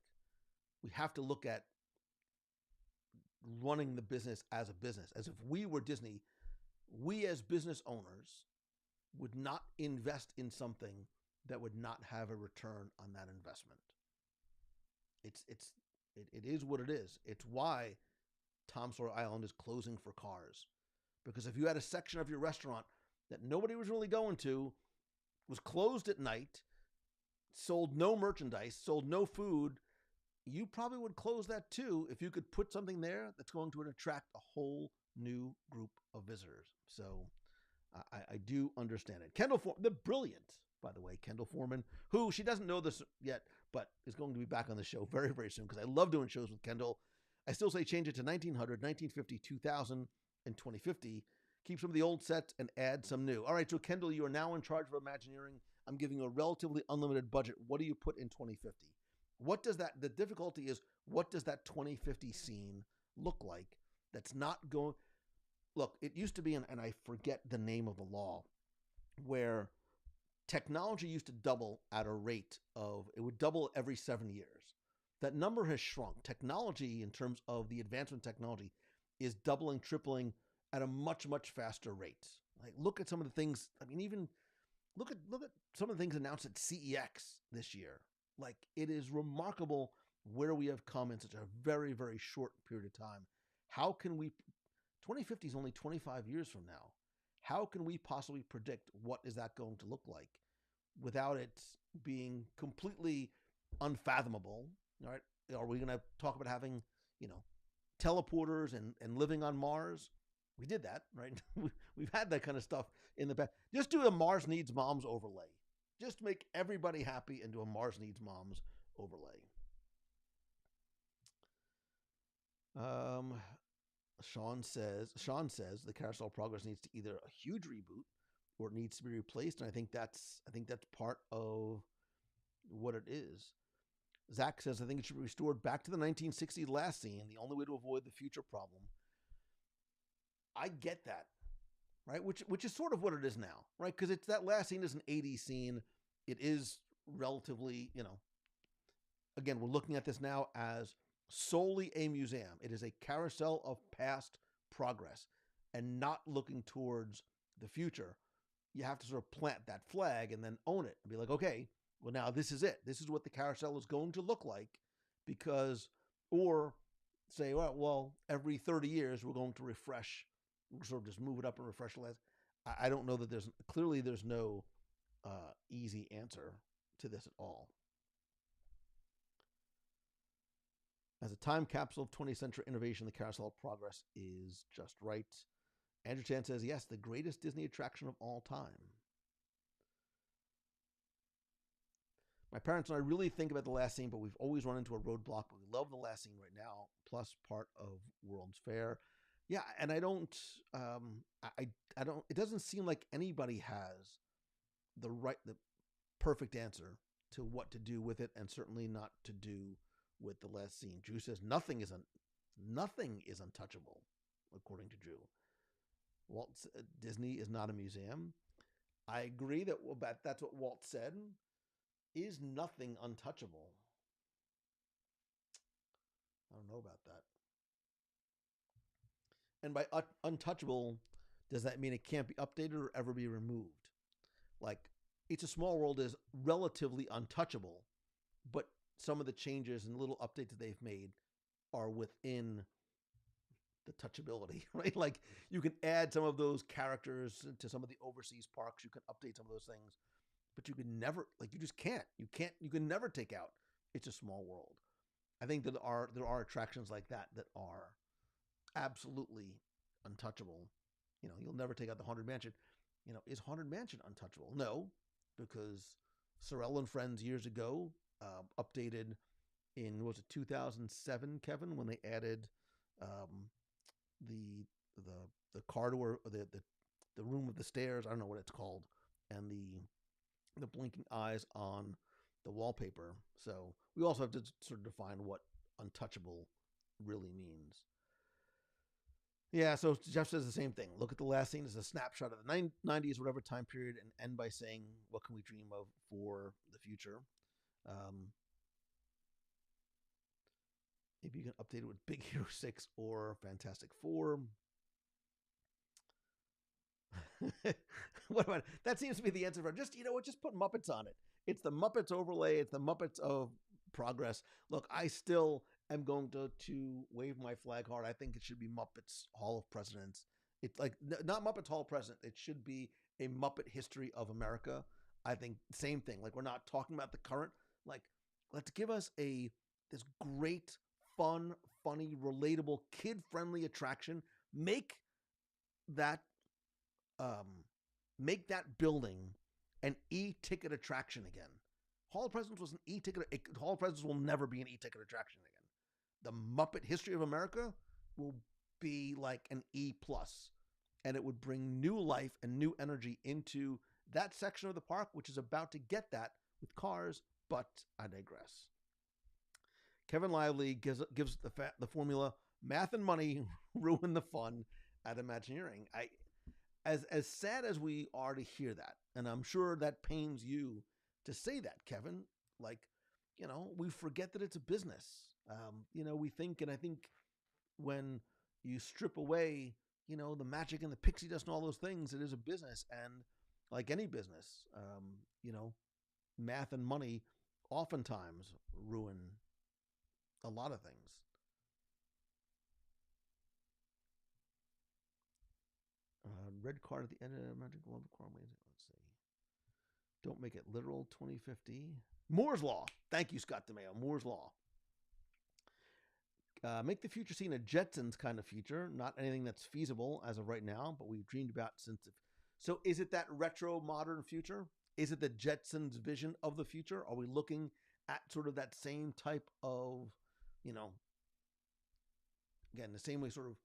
We have to look at running the business as a business. As if we were Disney, we as business owners would not invest in something that would not have a return on that investment. It is what it is. It's why Tom Sawyer Island is closing for cars. Because if you had a section of your restaurant that nobody was really going to, was closed at night, sold no merchandise, sold no food, you probably would close that too if you could put something there that's going to attract a whole new group of visitors. So I do understand it. Kendall Foreman, the brilliant, by the way, Kendall Foreman, who she doesn't know this yet, but is going to be back on the show very, very soon because I love doing shows with Kendall. I still say change it to 1900, 1950, 2000, and 2050. Keep some of the old sets and add some new. All right, so Kendall, you are now in charge of Imagineering. I'm giving you a relatively unlimited budget. What do you put in 2050? The difficulty is, what does that 2050 scene look like that's not going, look, it used to be, and I forget the name of the law, where technology used to double at a rate of, it would double every 7 years. That number has shrunk. Technology, in terms of the advancement of technology, is doubling, tripling at a much, much faster rate. Like, look at some of the things, even look at some of the things announced at CEX this year. Like, it is remarkable where we have come in such a very, very short period of time. How can we, 2050 is only 25 years from now. How can we possibly predict what is that going to look like without it being completely unfathomable? All right. Are we going to talk about having, teleporters and living on Mars? We did that, right? We've had that kind of stuff in the past. Just do a Mars Needs Moms overlay. Just make everybody happy and do a Mars Needs Moms overlay. Sean says the Carousel of Progress needs to either a huge reboot or it needs to be replaced, and I think that's part of what it is. Zach says, I think it should be restored back to the 1960s last scene, the only way to avoid the future problem. I get that, right? Which is sort of what it is now, right? Because it's that last scene is an 80s scene. It is relatively, again, we're looking at this now as solely a museum. It is a carousel of past progress and not looking towards the future. You have to sort of plant that flag and then own it and be like, okay, well, now this is it. This is what the carousel is going to look like, because, or say, well, every 30 years we're going to refresh, sort of just move it up and refresh the last. I don't know that there's no easy answer to this at all. As a time capsule of 20th century innovation, the Carousel of Progress is just right. Andrew Chan says, yes, the greatest Disney attraction of all time. My parents and I really think about the last scene, but we've always run into a roadblock. But we love the last scene right now, plus part of World's Fair. Yeah, and I don't, it doesn't seem like anybody has the perfect answer to what to do with it, and certainly not to do with the last scene. Drew says nothing is untouchable, according to Drew. Disney is not a museum. I agree that's what Walt said. Is nothing untouchable? know about that. And by untouchable, does that mean it can't be updated or ever be removed? Like, It's a Small World is relatively untouchable, but some of the changes and little updates that they've made are within the touchability, right? Like you can add some of those characters to some of the overseas parks. You can update some of those things, but you can never, like, you just can't. You can never take out It's a Small World. I think that there are attractions like that that are absolutely untouchable. You'll never take out the Haunted Mansion. Is Haunted Mansion untouchable? No, because Sorel and Friends years ago updated in, was it 2007, Kevin, when they added um, the the corridor, the room with the stairs. I don't know what it's called, and the blinking eyes on the wallpaper. So we also have to sort of define what untouchable really means. Yeah, so Jeff says the same thing. Look at the last scene as a snapshot of the 90s, whatever time period, and end by saying, what can we dream of for the future? Maybe you can update it with Big Hero 6 or Fantastic Four. What about it? That seems to be the answer for just, just put Muppets on it. It's the Muppets overlay. It's the Muppets of Progress. Look, I still am going to wave my flag hard. I think it should be Muppets Hall of Presidents. It's like not Muppets Hall of President. It should be a Muppet History of America. I think same thing. Like, we're not talking about the current. Like, let's give us this great, fun, funny, relatable, kid-friendly attraction. Make that building an e-ticket attraction again. Hall of Presidents was an e-ticket. Hall of Presidents will never be an e-ticket attraction again. The Muppet History of America will be like an E+, and it would bring new life and new energy into that section of the park, which is about to get that with cars, but I digress. Kevin Lively gives the formula, math and money ruin the fun at Imagineering. As sad as we are to hear that, and I'm sure that pains you to say that, Kevin, like, we forget that it's a business. We think, and I think when you strip away, the magic and the pixie dust and all those things, it is a business. And like any business, math and money oftentimes ruin a lot of things. Red card at the end of Magic World of Car. Let's see. Don't make it literal. 2050. Moore's Law. Thank you, Scott DeMeo. Moore's Law. Make the future scene a Jetsons kind of future. Not anything that's feasible as of right now, but we've dreamed about since. So is it that retro modern future? Is it the Jetsons vision of the future? Are we looking at sort of that same type of, again, the same way sort of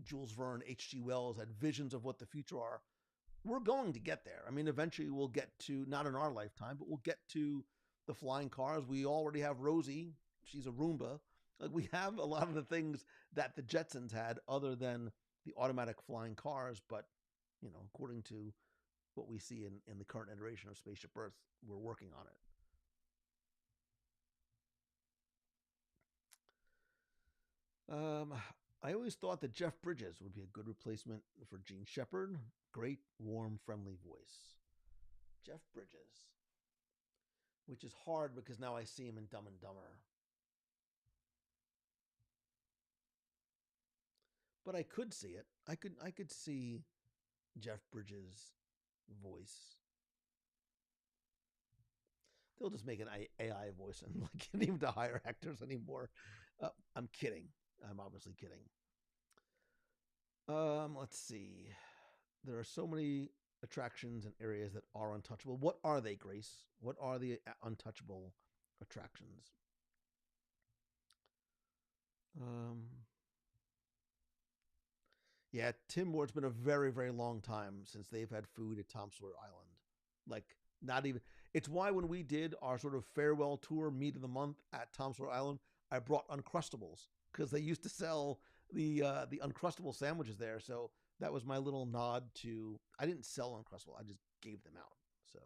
Jules Verne, H.G. Wells had visions of what the future are? We're going to get there. I mean, eventually we'll get to, not in our lifetime, but we'll get to the flying cars. We already have Rosie. She's a Roomba. Like, we have a lot of the things that the Jetsons had other than the automatic flying cars. But, according to what we see in the current iteration of Spaceship Earth, we're working on it. I always thought that Jeff Bridges would be a good replacement for Gene Shepard. Great, warm, friendly voice. Jeff Bridges. Which is hard because now I see him in Dumb and Dumber. But I could see it. I could see Jeff Bridges' voice. They'll just make an AI voice and like can't even to hire actors anymore. I'm kidding. I'm obviously kidding. Let's see. There are so many attractions and areas that are untouchable. What are they, Grace? What are the untouchable attractions? Yeah, Tim Moore, it's been a very, very long time since they've had food at Tom Sawyer Island. Like, not even. It's why when we did our sort of farewell tour, meet of the month at Tom Sawyer Island, I brought Uncrustables because they used to sell the Uncrustable sandwiches there. So that was my little nod to. I didn't sell Uncrustable; I just gave them out. So.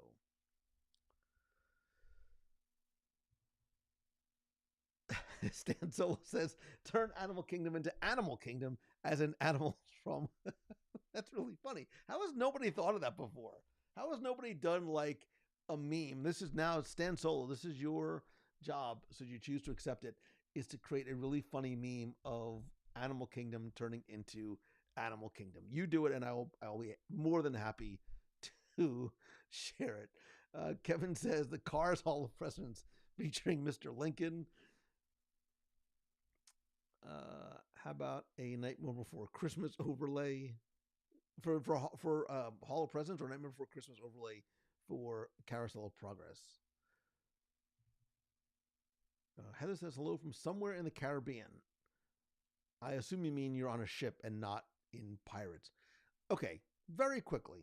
Stan Solo says, turn Animal Kingdom into Animal Kingdom as in animals from. That's really funny. How has nobody thought of that before? How has nobody done like a meme? This is now Stan Solo. This is your job, so you choose to accept it, is to create a really funny meme of Animal Kingdom turning into Animal Kingdom. You do it, and I'll be more than happy to share it. Kevin says the Cars Hall of Presidents featuring Mr. Lincoln. How about a Nightmare Before Christmas overlay for Hall of Presidents, or Nightmare Before Christmas overlay for Carousel of Progress? Heather says hello from somewhere in the Caribbean. I assume you mean you're on a ship and not in Pirates. Okay, very quickly.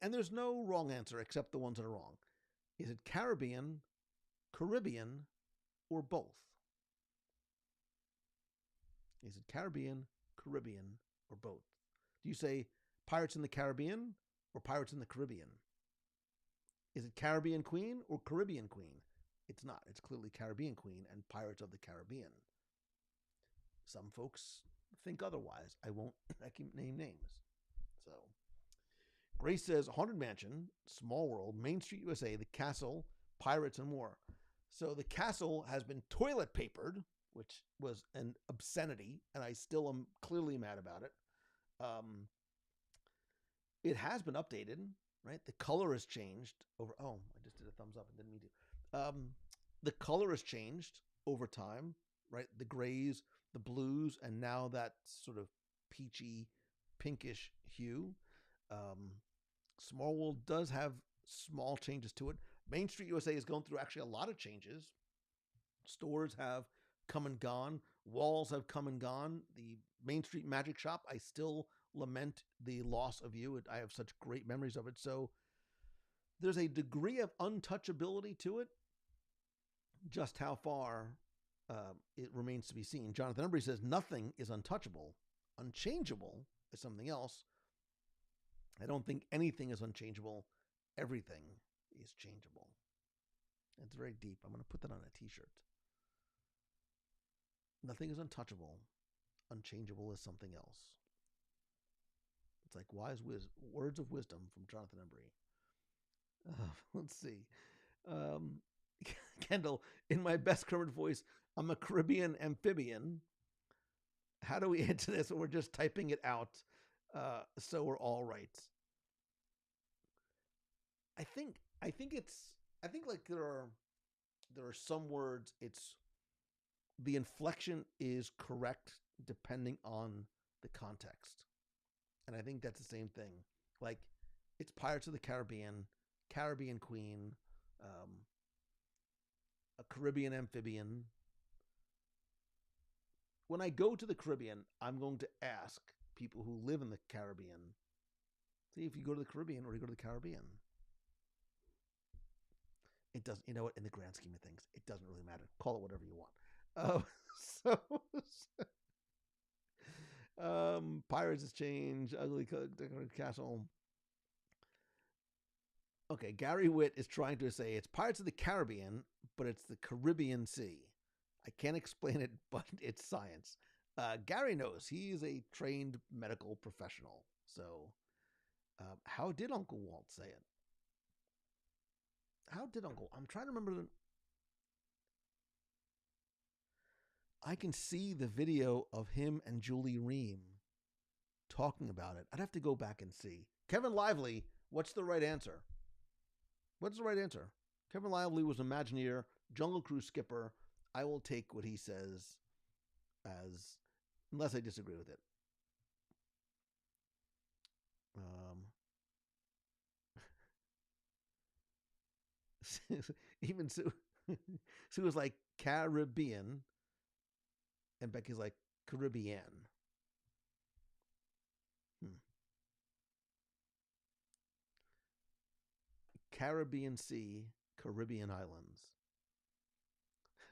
And there's no wrong answer except the ones that are wrong. Is it Caribbean, Caribbean, or both? Is it Caribbean, Caribbean, or both? Do you say Pirates in the Caribbean or Pirates in the Caribbean? Is it Caribbean Queen or Caribbean Queen? It's not. It's clearly Caribbean Queen and Pirates of the Caribbean. Some folks think otherwise. I can name names. So, Grace says Haunted Mansion, Small World, Main Street USA, The Castle, Pirates, and more. So the castle has been toilet papered, which was an obscenity, and I still am clearly mad about it. It has been updated, right? The color has changed over. Oh, I just did a thumbs up and didn't mean to. The color has changed over time, right? The grays, the blues, and now that sort of peachy, pinkish hue. Small World does have small changes to it. Main Street USA is going through actually a lot of changes. Stores have come and gone. Walls have come and gone. The Main Street Magic Shop, I still lament the loss of you. I have such great memories of it. So there's a degree of untouchability to it. Just how far it remains to be seen. Jonathan Embry says nothing is untouchable. Unchangeable is something else. I don't think anything is unchangeable. Everything is changeable. It's very deep. I'm going to put that on a t-shirt. Nothing is untouchable. Unchangeable is something else. It's like words of wisdom from Jonathan Embry. Let's see. Kendall, in my best Kermit voice, I'm a Caribbean amphibian. How do we answer this? We're just typing it out. So we're all right. I think like there are some words the inflection is correct depending on the context. And I think that's the same thing. Like it's Pirates of the Caribbean, Caribbean Queen, a Caribbean amphibian. When I go to the Caribbean, I'm going to ask people who live in the Caribbean, see if you go to the Caribbean or you go to the Caribbean. It doesn't, you know what, in the grand scheme of things, it doesn't really matter. Call it whatever you want. Pirates has changed. Ugly Castle. Okay, Gary Witt is trying to say it's Pirates of the Caribbean, but it's the Caribbean Sea. I can't explain it, but it's science. Gary knows. He's a trained medical professional. So how did Uncle Walt say it? How did Uncle? I'm trying to remember. I can see the video of him and Julie Ream talking about it. I'd have to go back and see. Kevin Lively, what's the right answer? What's the right answer? Kevin Lively was Imagineer, Jungle Cruise skipper. I will take what he says as, unless I disagree with it. Even Sue was like Caribbean, and Becky's like Caribbean. Caribbean Sea, Caribbean Islands.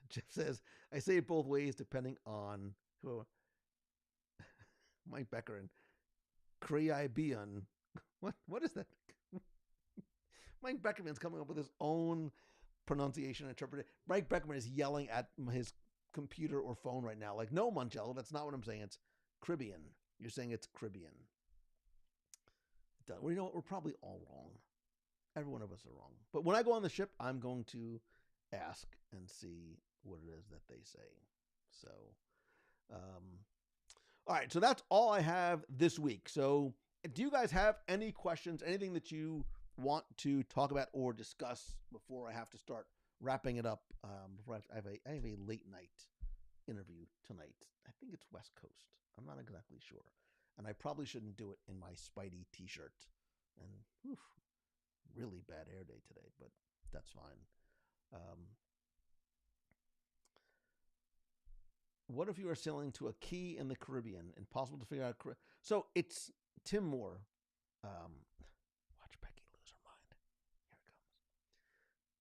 Jeff says, I say it both ways depending on who. Mike Beckerin. Caribbean. What is that? Mike Beckerman's coming up with his own pronunciation interpretation. Mike Beckerman is yelling at his computer or phone right now. Like, no, Mangello, that's not what I'm saying. It's Caribbean. You're saying it's Caribbean. Well, you know what? We're probably all wrong. Every one of us are wrong. But when I go on the ship, I'm going to ask and see what it is that they say. So, all right. So that's all I have this week. So do you guys have any questions, anything that you want to talk about or discuss before I have to start wrapping it up? Before I have a late night interview tonight. I think it's West Coast. I'm not exactly sure. And I probably shouldn't do it in my Spidey t-shirt. And really bad hair day today, but that's fine. What if you are sailing to a key in the Caribbean? Impossible to figure out. So it's Tim Moore. Watch Becky lose her mind. Here it comes.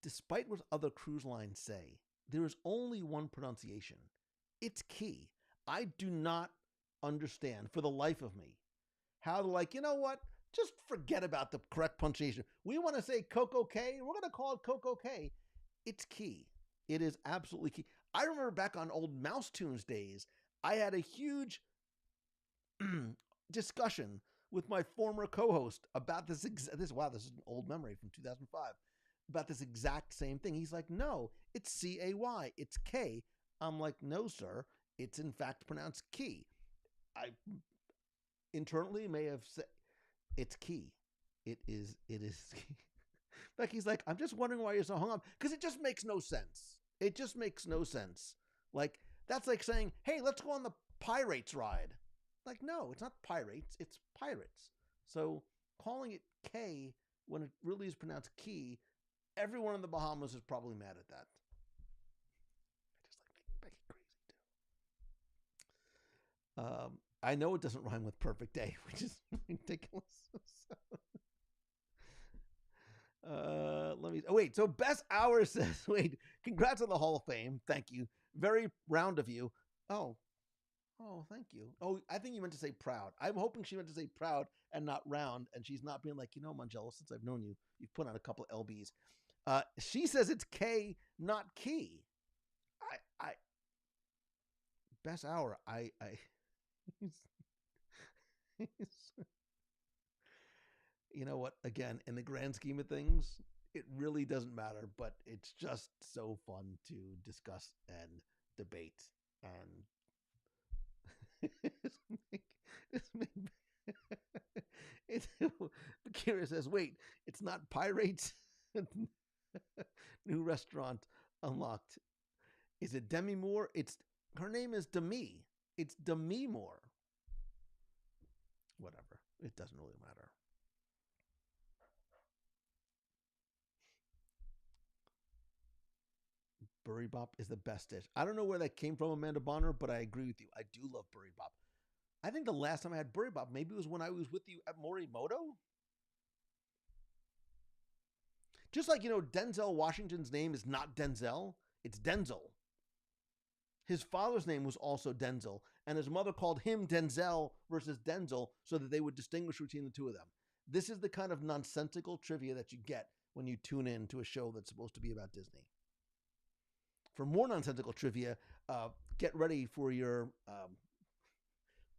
Despite what other cruise lines say, there is only one pronunciation. It's key. I do not understand for the life of me how to, like, you know what? Just forget about the correct punctuation. We want to say Coco K. We're going to call it Coco K. It's key. It is absolutely key. I remember back on old Mouse Tunes days, I had a huge discussion with my former co-host about this. Wow, this is an old memory from 2005. About this exact same thing. He's like, no, it's C-A-Y. It's K. I'm like, no, sir. It's in fact pronounced key. I internally may have said it's key. It is key. Becky's like, I'm just wondering why you're so hung up. Because it just makes no sense. It just makes no sense. Like, that's like saying, hey, let's go on the Pirates ride. Like, no, it's not Pirates. It's Pirates. So calling it K when it really is pronounced key, everyone in the Bahamas is probably mad at that. I just like making Becky crazy too. I know it doesn't rhyme with perfect day, which is ridiculous. Wait, so Best Hour says, wait, congrats on the Hall of Fame. Thank you. Very round of you. Oh, thank you. Oh, I think you meant to say proud. I'm hoping she meant to say proud and not round, and she's not being like, you know, Mangello, since I've known you, you've put on a couple of LBs. She says it's K, not key. I Best Hour, you know what? Again, in the grand scheme of things, it really doesn't matter, but it's just so fun to discuss and debate. And Kira says, wait, it's not Pirates? New restaurant unlocked. Is it Demi Moore? Her name is Demi. It's Demi Moore. Whatever. It doesn't really matter. Burry Bop is the best dish. I don't know where that came from, Amanda Bonner, but I agree with you. I do love Burry Bop. I think the last time I had Burry Bop maybe it was when I was with you at Morimoto. Just like, you know, Denzel Washington's name is not Denzel, it's Denzel. His father's name was also Denzel, and his mother called him Denzel versus Denzel so that they would distinguish between the two of them. This is the kind of nonsensical trivia that you get when you tune in to a show that's supposed to be about Disney. For more nonsensical trivia, get ready for your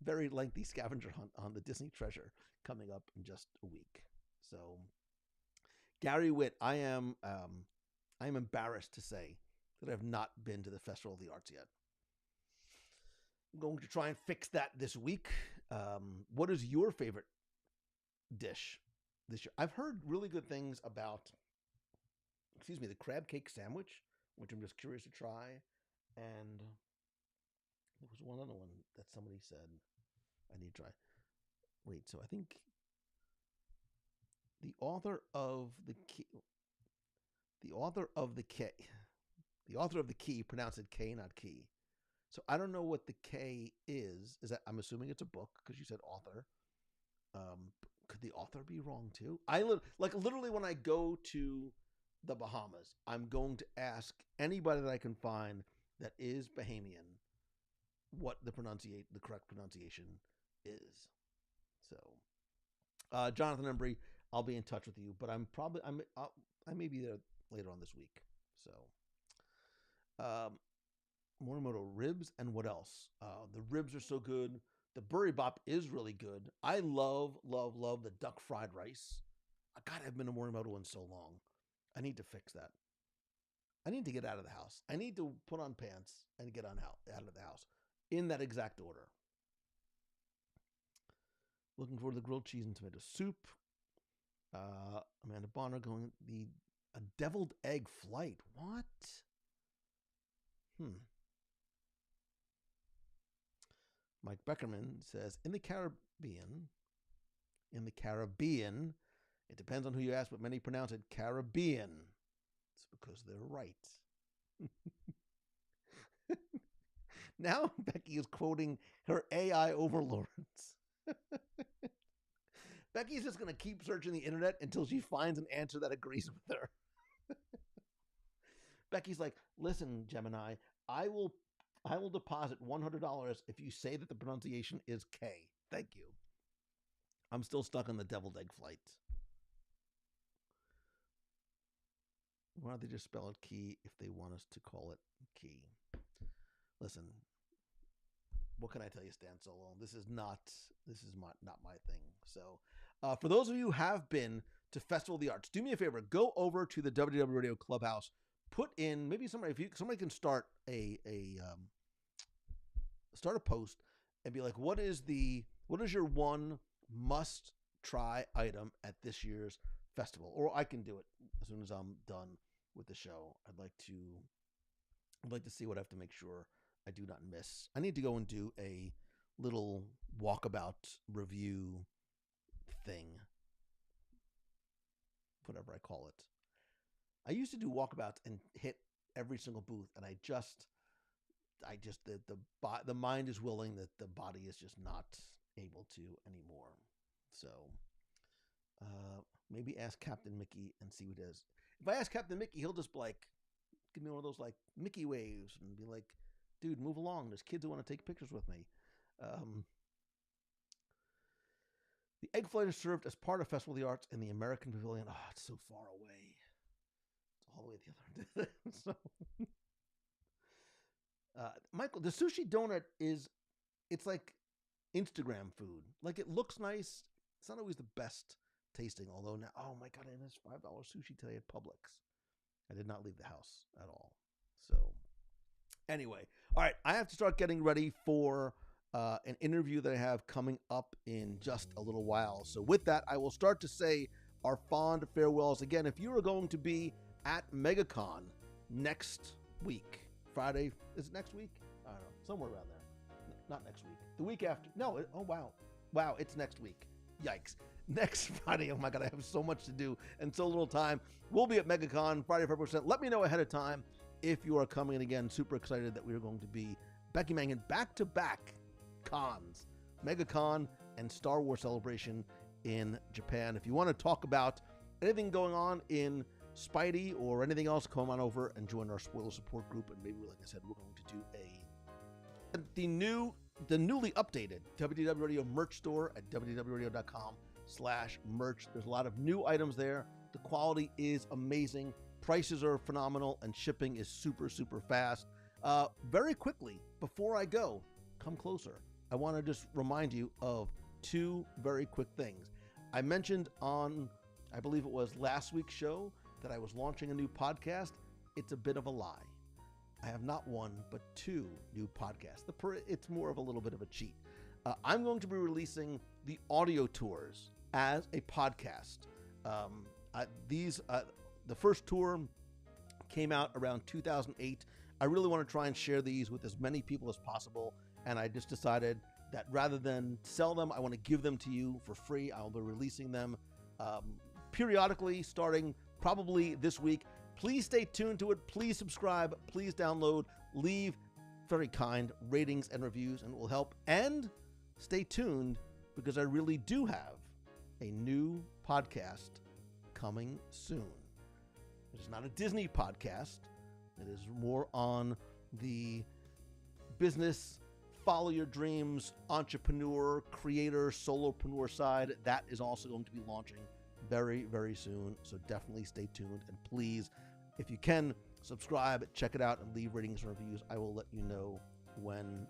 very lengthy scavenger hunt on the Disney Treasure coming up in just a week. So, Gary Witt, I am embarrassed to say that I have not been to the Festival of the Arts yet. I'm going to try and fix that this week. What is your favorite dish this year? I've heard really good things about, the crab cake sandwich, which I'm just curious to try. And there was one other one that somebody said I need to try. Wait, so I think the author of the key pronounced it K, not key. So I don't know what the K is. Is that, I'm assuming it's a book because you said author. Could the author be wrong too? Literally when I go to the Bahamas, I'm going to ask anybody that I can find that is Bahamian what the correct pronunciation is. So, Jonathan Embry, I'll be in touch with you, but I may be there later on this week. So, Morimoto ribs, and what else? The ribs are so good. The Burry Bop is really good. I love, love, love the duck fried rice. God, I've been to Morimoto in so long. I need to fix that. I need to get out of the house. I need to put on pants and get out of the house in that exact order. Looking forward to the grilled cheese and tomato soup. Amanda Bonner going a deviled egg flight. What? Mike Beckerman says, in the Caribbean, it depends on who you ask, but many pronounce it Caribbean. It's because they're right. Now Becky is quoting her AI overlords. Becky's just going to keep searching the internet until she finds an answer that agrees with her. Becky's like, listen, Gemini, I will deposit $100 if you say that the pronunciation is K. Thank you. I'm still stuck on the deviled egg flight. Why don't they just spell it key if they want us to call it key? Listen, what can I tell you, Stan Solo? This is not my thing. So, for those of you who have been to Festival of the Arts, do me a favor. Go over to the WDW Radio Clubhouse. Put in maybe somebody can start a post and be like, what is your one must try item at this year's festival? Or I can do it as soon as I'm done with the show. I'd like to see what I have to make sure I do not miss. I need to go and do a little walkabout review thing, whatever I call it. I used to do walkabouts and hit every single booth, and the mind is willing, that the body is just not able to anymore. So maybe ask Captain Mickey and see what he does. If I ask Captain Mickey, he'll just be like, give me one of those like Mickey waves and be like, dude, move along. There's kids who want to take pictures with me. The egg flight is served as part of Festival of the Arts in the American Pavilion. Oh, it's so far away. It's all the way at the other end. So, Michael, the sushi donut it's like Instagram food. Like, it looks nice. It's not always the best tasting, although now, oh my God, I missed $5 sushi today at Publix. I did not leave the house at all. So anyway, all right, I have to start getting ready for an interview that I have coming up in just a little while. So with that, I will start to say our fond farewells. Again, if you are going to be at MegaCon next week, Friday, is it next week? I don't know, somewhere around there. Not next week. The week after. No, wow, it's next week. Yikes. Next Friday, oh my God, I have so much to do and so little time. We'll be at MegaCon Friday, February 7th. Let me know ahead of time if you are coming. And again, super excited that we are going to be Becky Mangan back-to-back cons, MegaCon and Star Wars Celebration in Japan. If you want to talk about anything going on in Spidey or anything else, come on over and join our spoiler support group. And maybe, like I said, we're going to do the newly updated WDW Radio merch store at wdwradio.com/merch. There's a lot of new items there. The quality is amazing. Prices are phenomenal, and shipping is super, super fast. Very quickly, before I go, come closer. I want to just remind you of two very quick things. I mentioned on, I believe it was last week's show, that I was launching a new podcast. It's a bit of a lie. I have not one, but two new podcasts. It's more of a little bit of a cheat. I'm going to be releasing the audio tours as a podcast. The first tour came out around 2008. I really want to try and share these with as many people as possible. And I just decided that rather than sell them, I want to give them to you for free. I'll be releasing them periodically, starting probably this week. Please stay tuned to it. Please subscribe. Please download. Leave very kind ratings and reviews, and it will help. And stay tuned, because I really do have a new podcast coming soon. It is not a Disney podcast. It is more on the business, follow your dreams, entrepreneur, creator, solopreneur side. That is also going to be launching very, very soon. So definitely stay tuned. And please, if you can, subscribe, check it out, and leave ratings and reviews. I will let you know when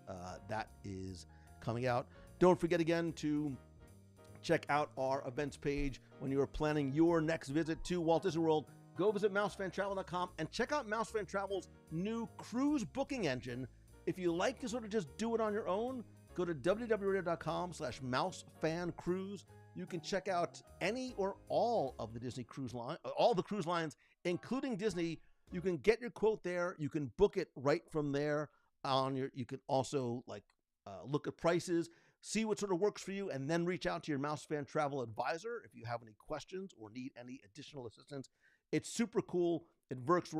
that is coming out. Don't forget again to check out our events page when you are planning your next visit to Walt Disney World. Go visit mousefantravel.com and check out Mousefan Travel's new cruise booking engine. If you like to sort of just do it on your own, go to www.radio.com/mousefancruise. You can check out any or all of the Disney cruise line, all the cruise lines, including Disney. You can get your quote there. You can book it right from there on your. You can also look at prices, see what sort of works for you, and then reach out to your Mousefan Travel advisor if you have any questions or need any additional assistance. It's super cool. It works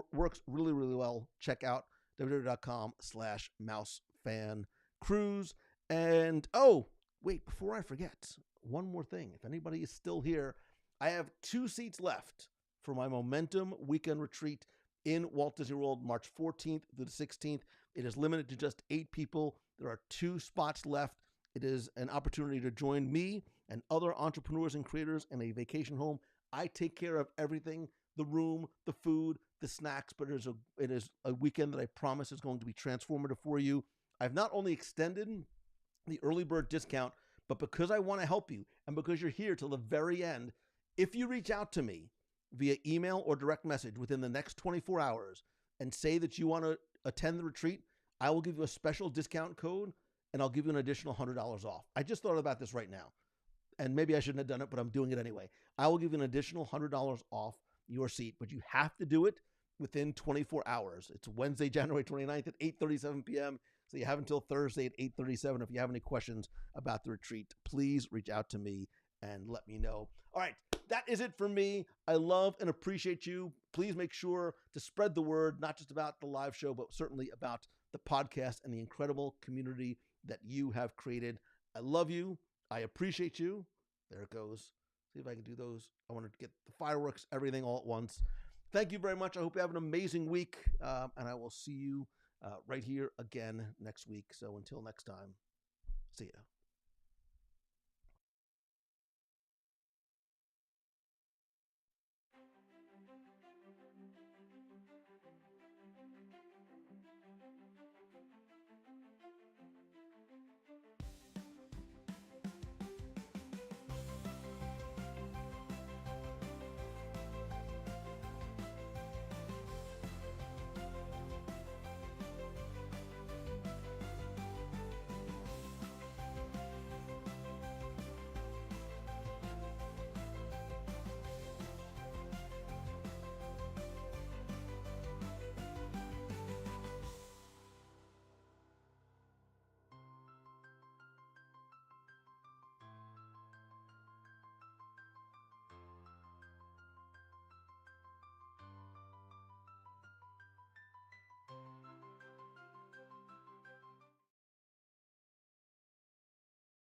really, really well. Check out www.com/mousefancruise. And oh, wait, before I forget, one more thing. If anybody is still here, I have 2 seats left for my Momentum Weekend Retreat in Walt Disney World, March 14th through the 16th. It is limited to just 8 people. There are 2 spots left. It is an opportunity to join me and other entrepreneurs and creators in a vacation home. I take care of everything, the room, the food, the snacks, but it is a weekend that I promise is going to be transformative for you. I've not only extended the early bird discount, but because I want to help you and because you're here till the very end, if you reach out to me via email or direct message within the next 24 hours and say that you want to attend the retreat, I will give you a special discount code and I'll give you an additional $100 off. I just thought about this right now, and maybe I shouldn't have done it, but I'm doing it anyway. I will give you an additional $100 off your seat, but you have to do it within 24 hours. It's Wednesday, January 29th at 8:37 p.m. So you have until Thursday at 8:37. If you have any questions about the retreat, please reach out to me and let me know. All right, that is it for me. I love and appreciate you. Please make sure to spread the word, not just about the live show, but certainly about the podcast and the incredible community that you have created. I love you. I appreciate you. There it goes. See if I can do those. I want to get the fireworks, everything all at once. Thank you very much. I hope you have an amazing week, and I will see you right here again next week. So until next time, see ya.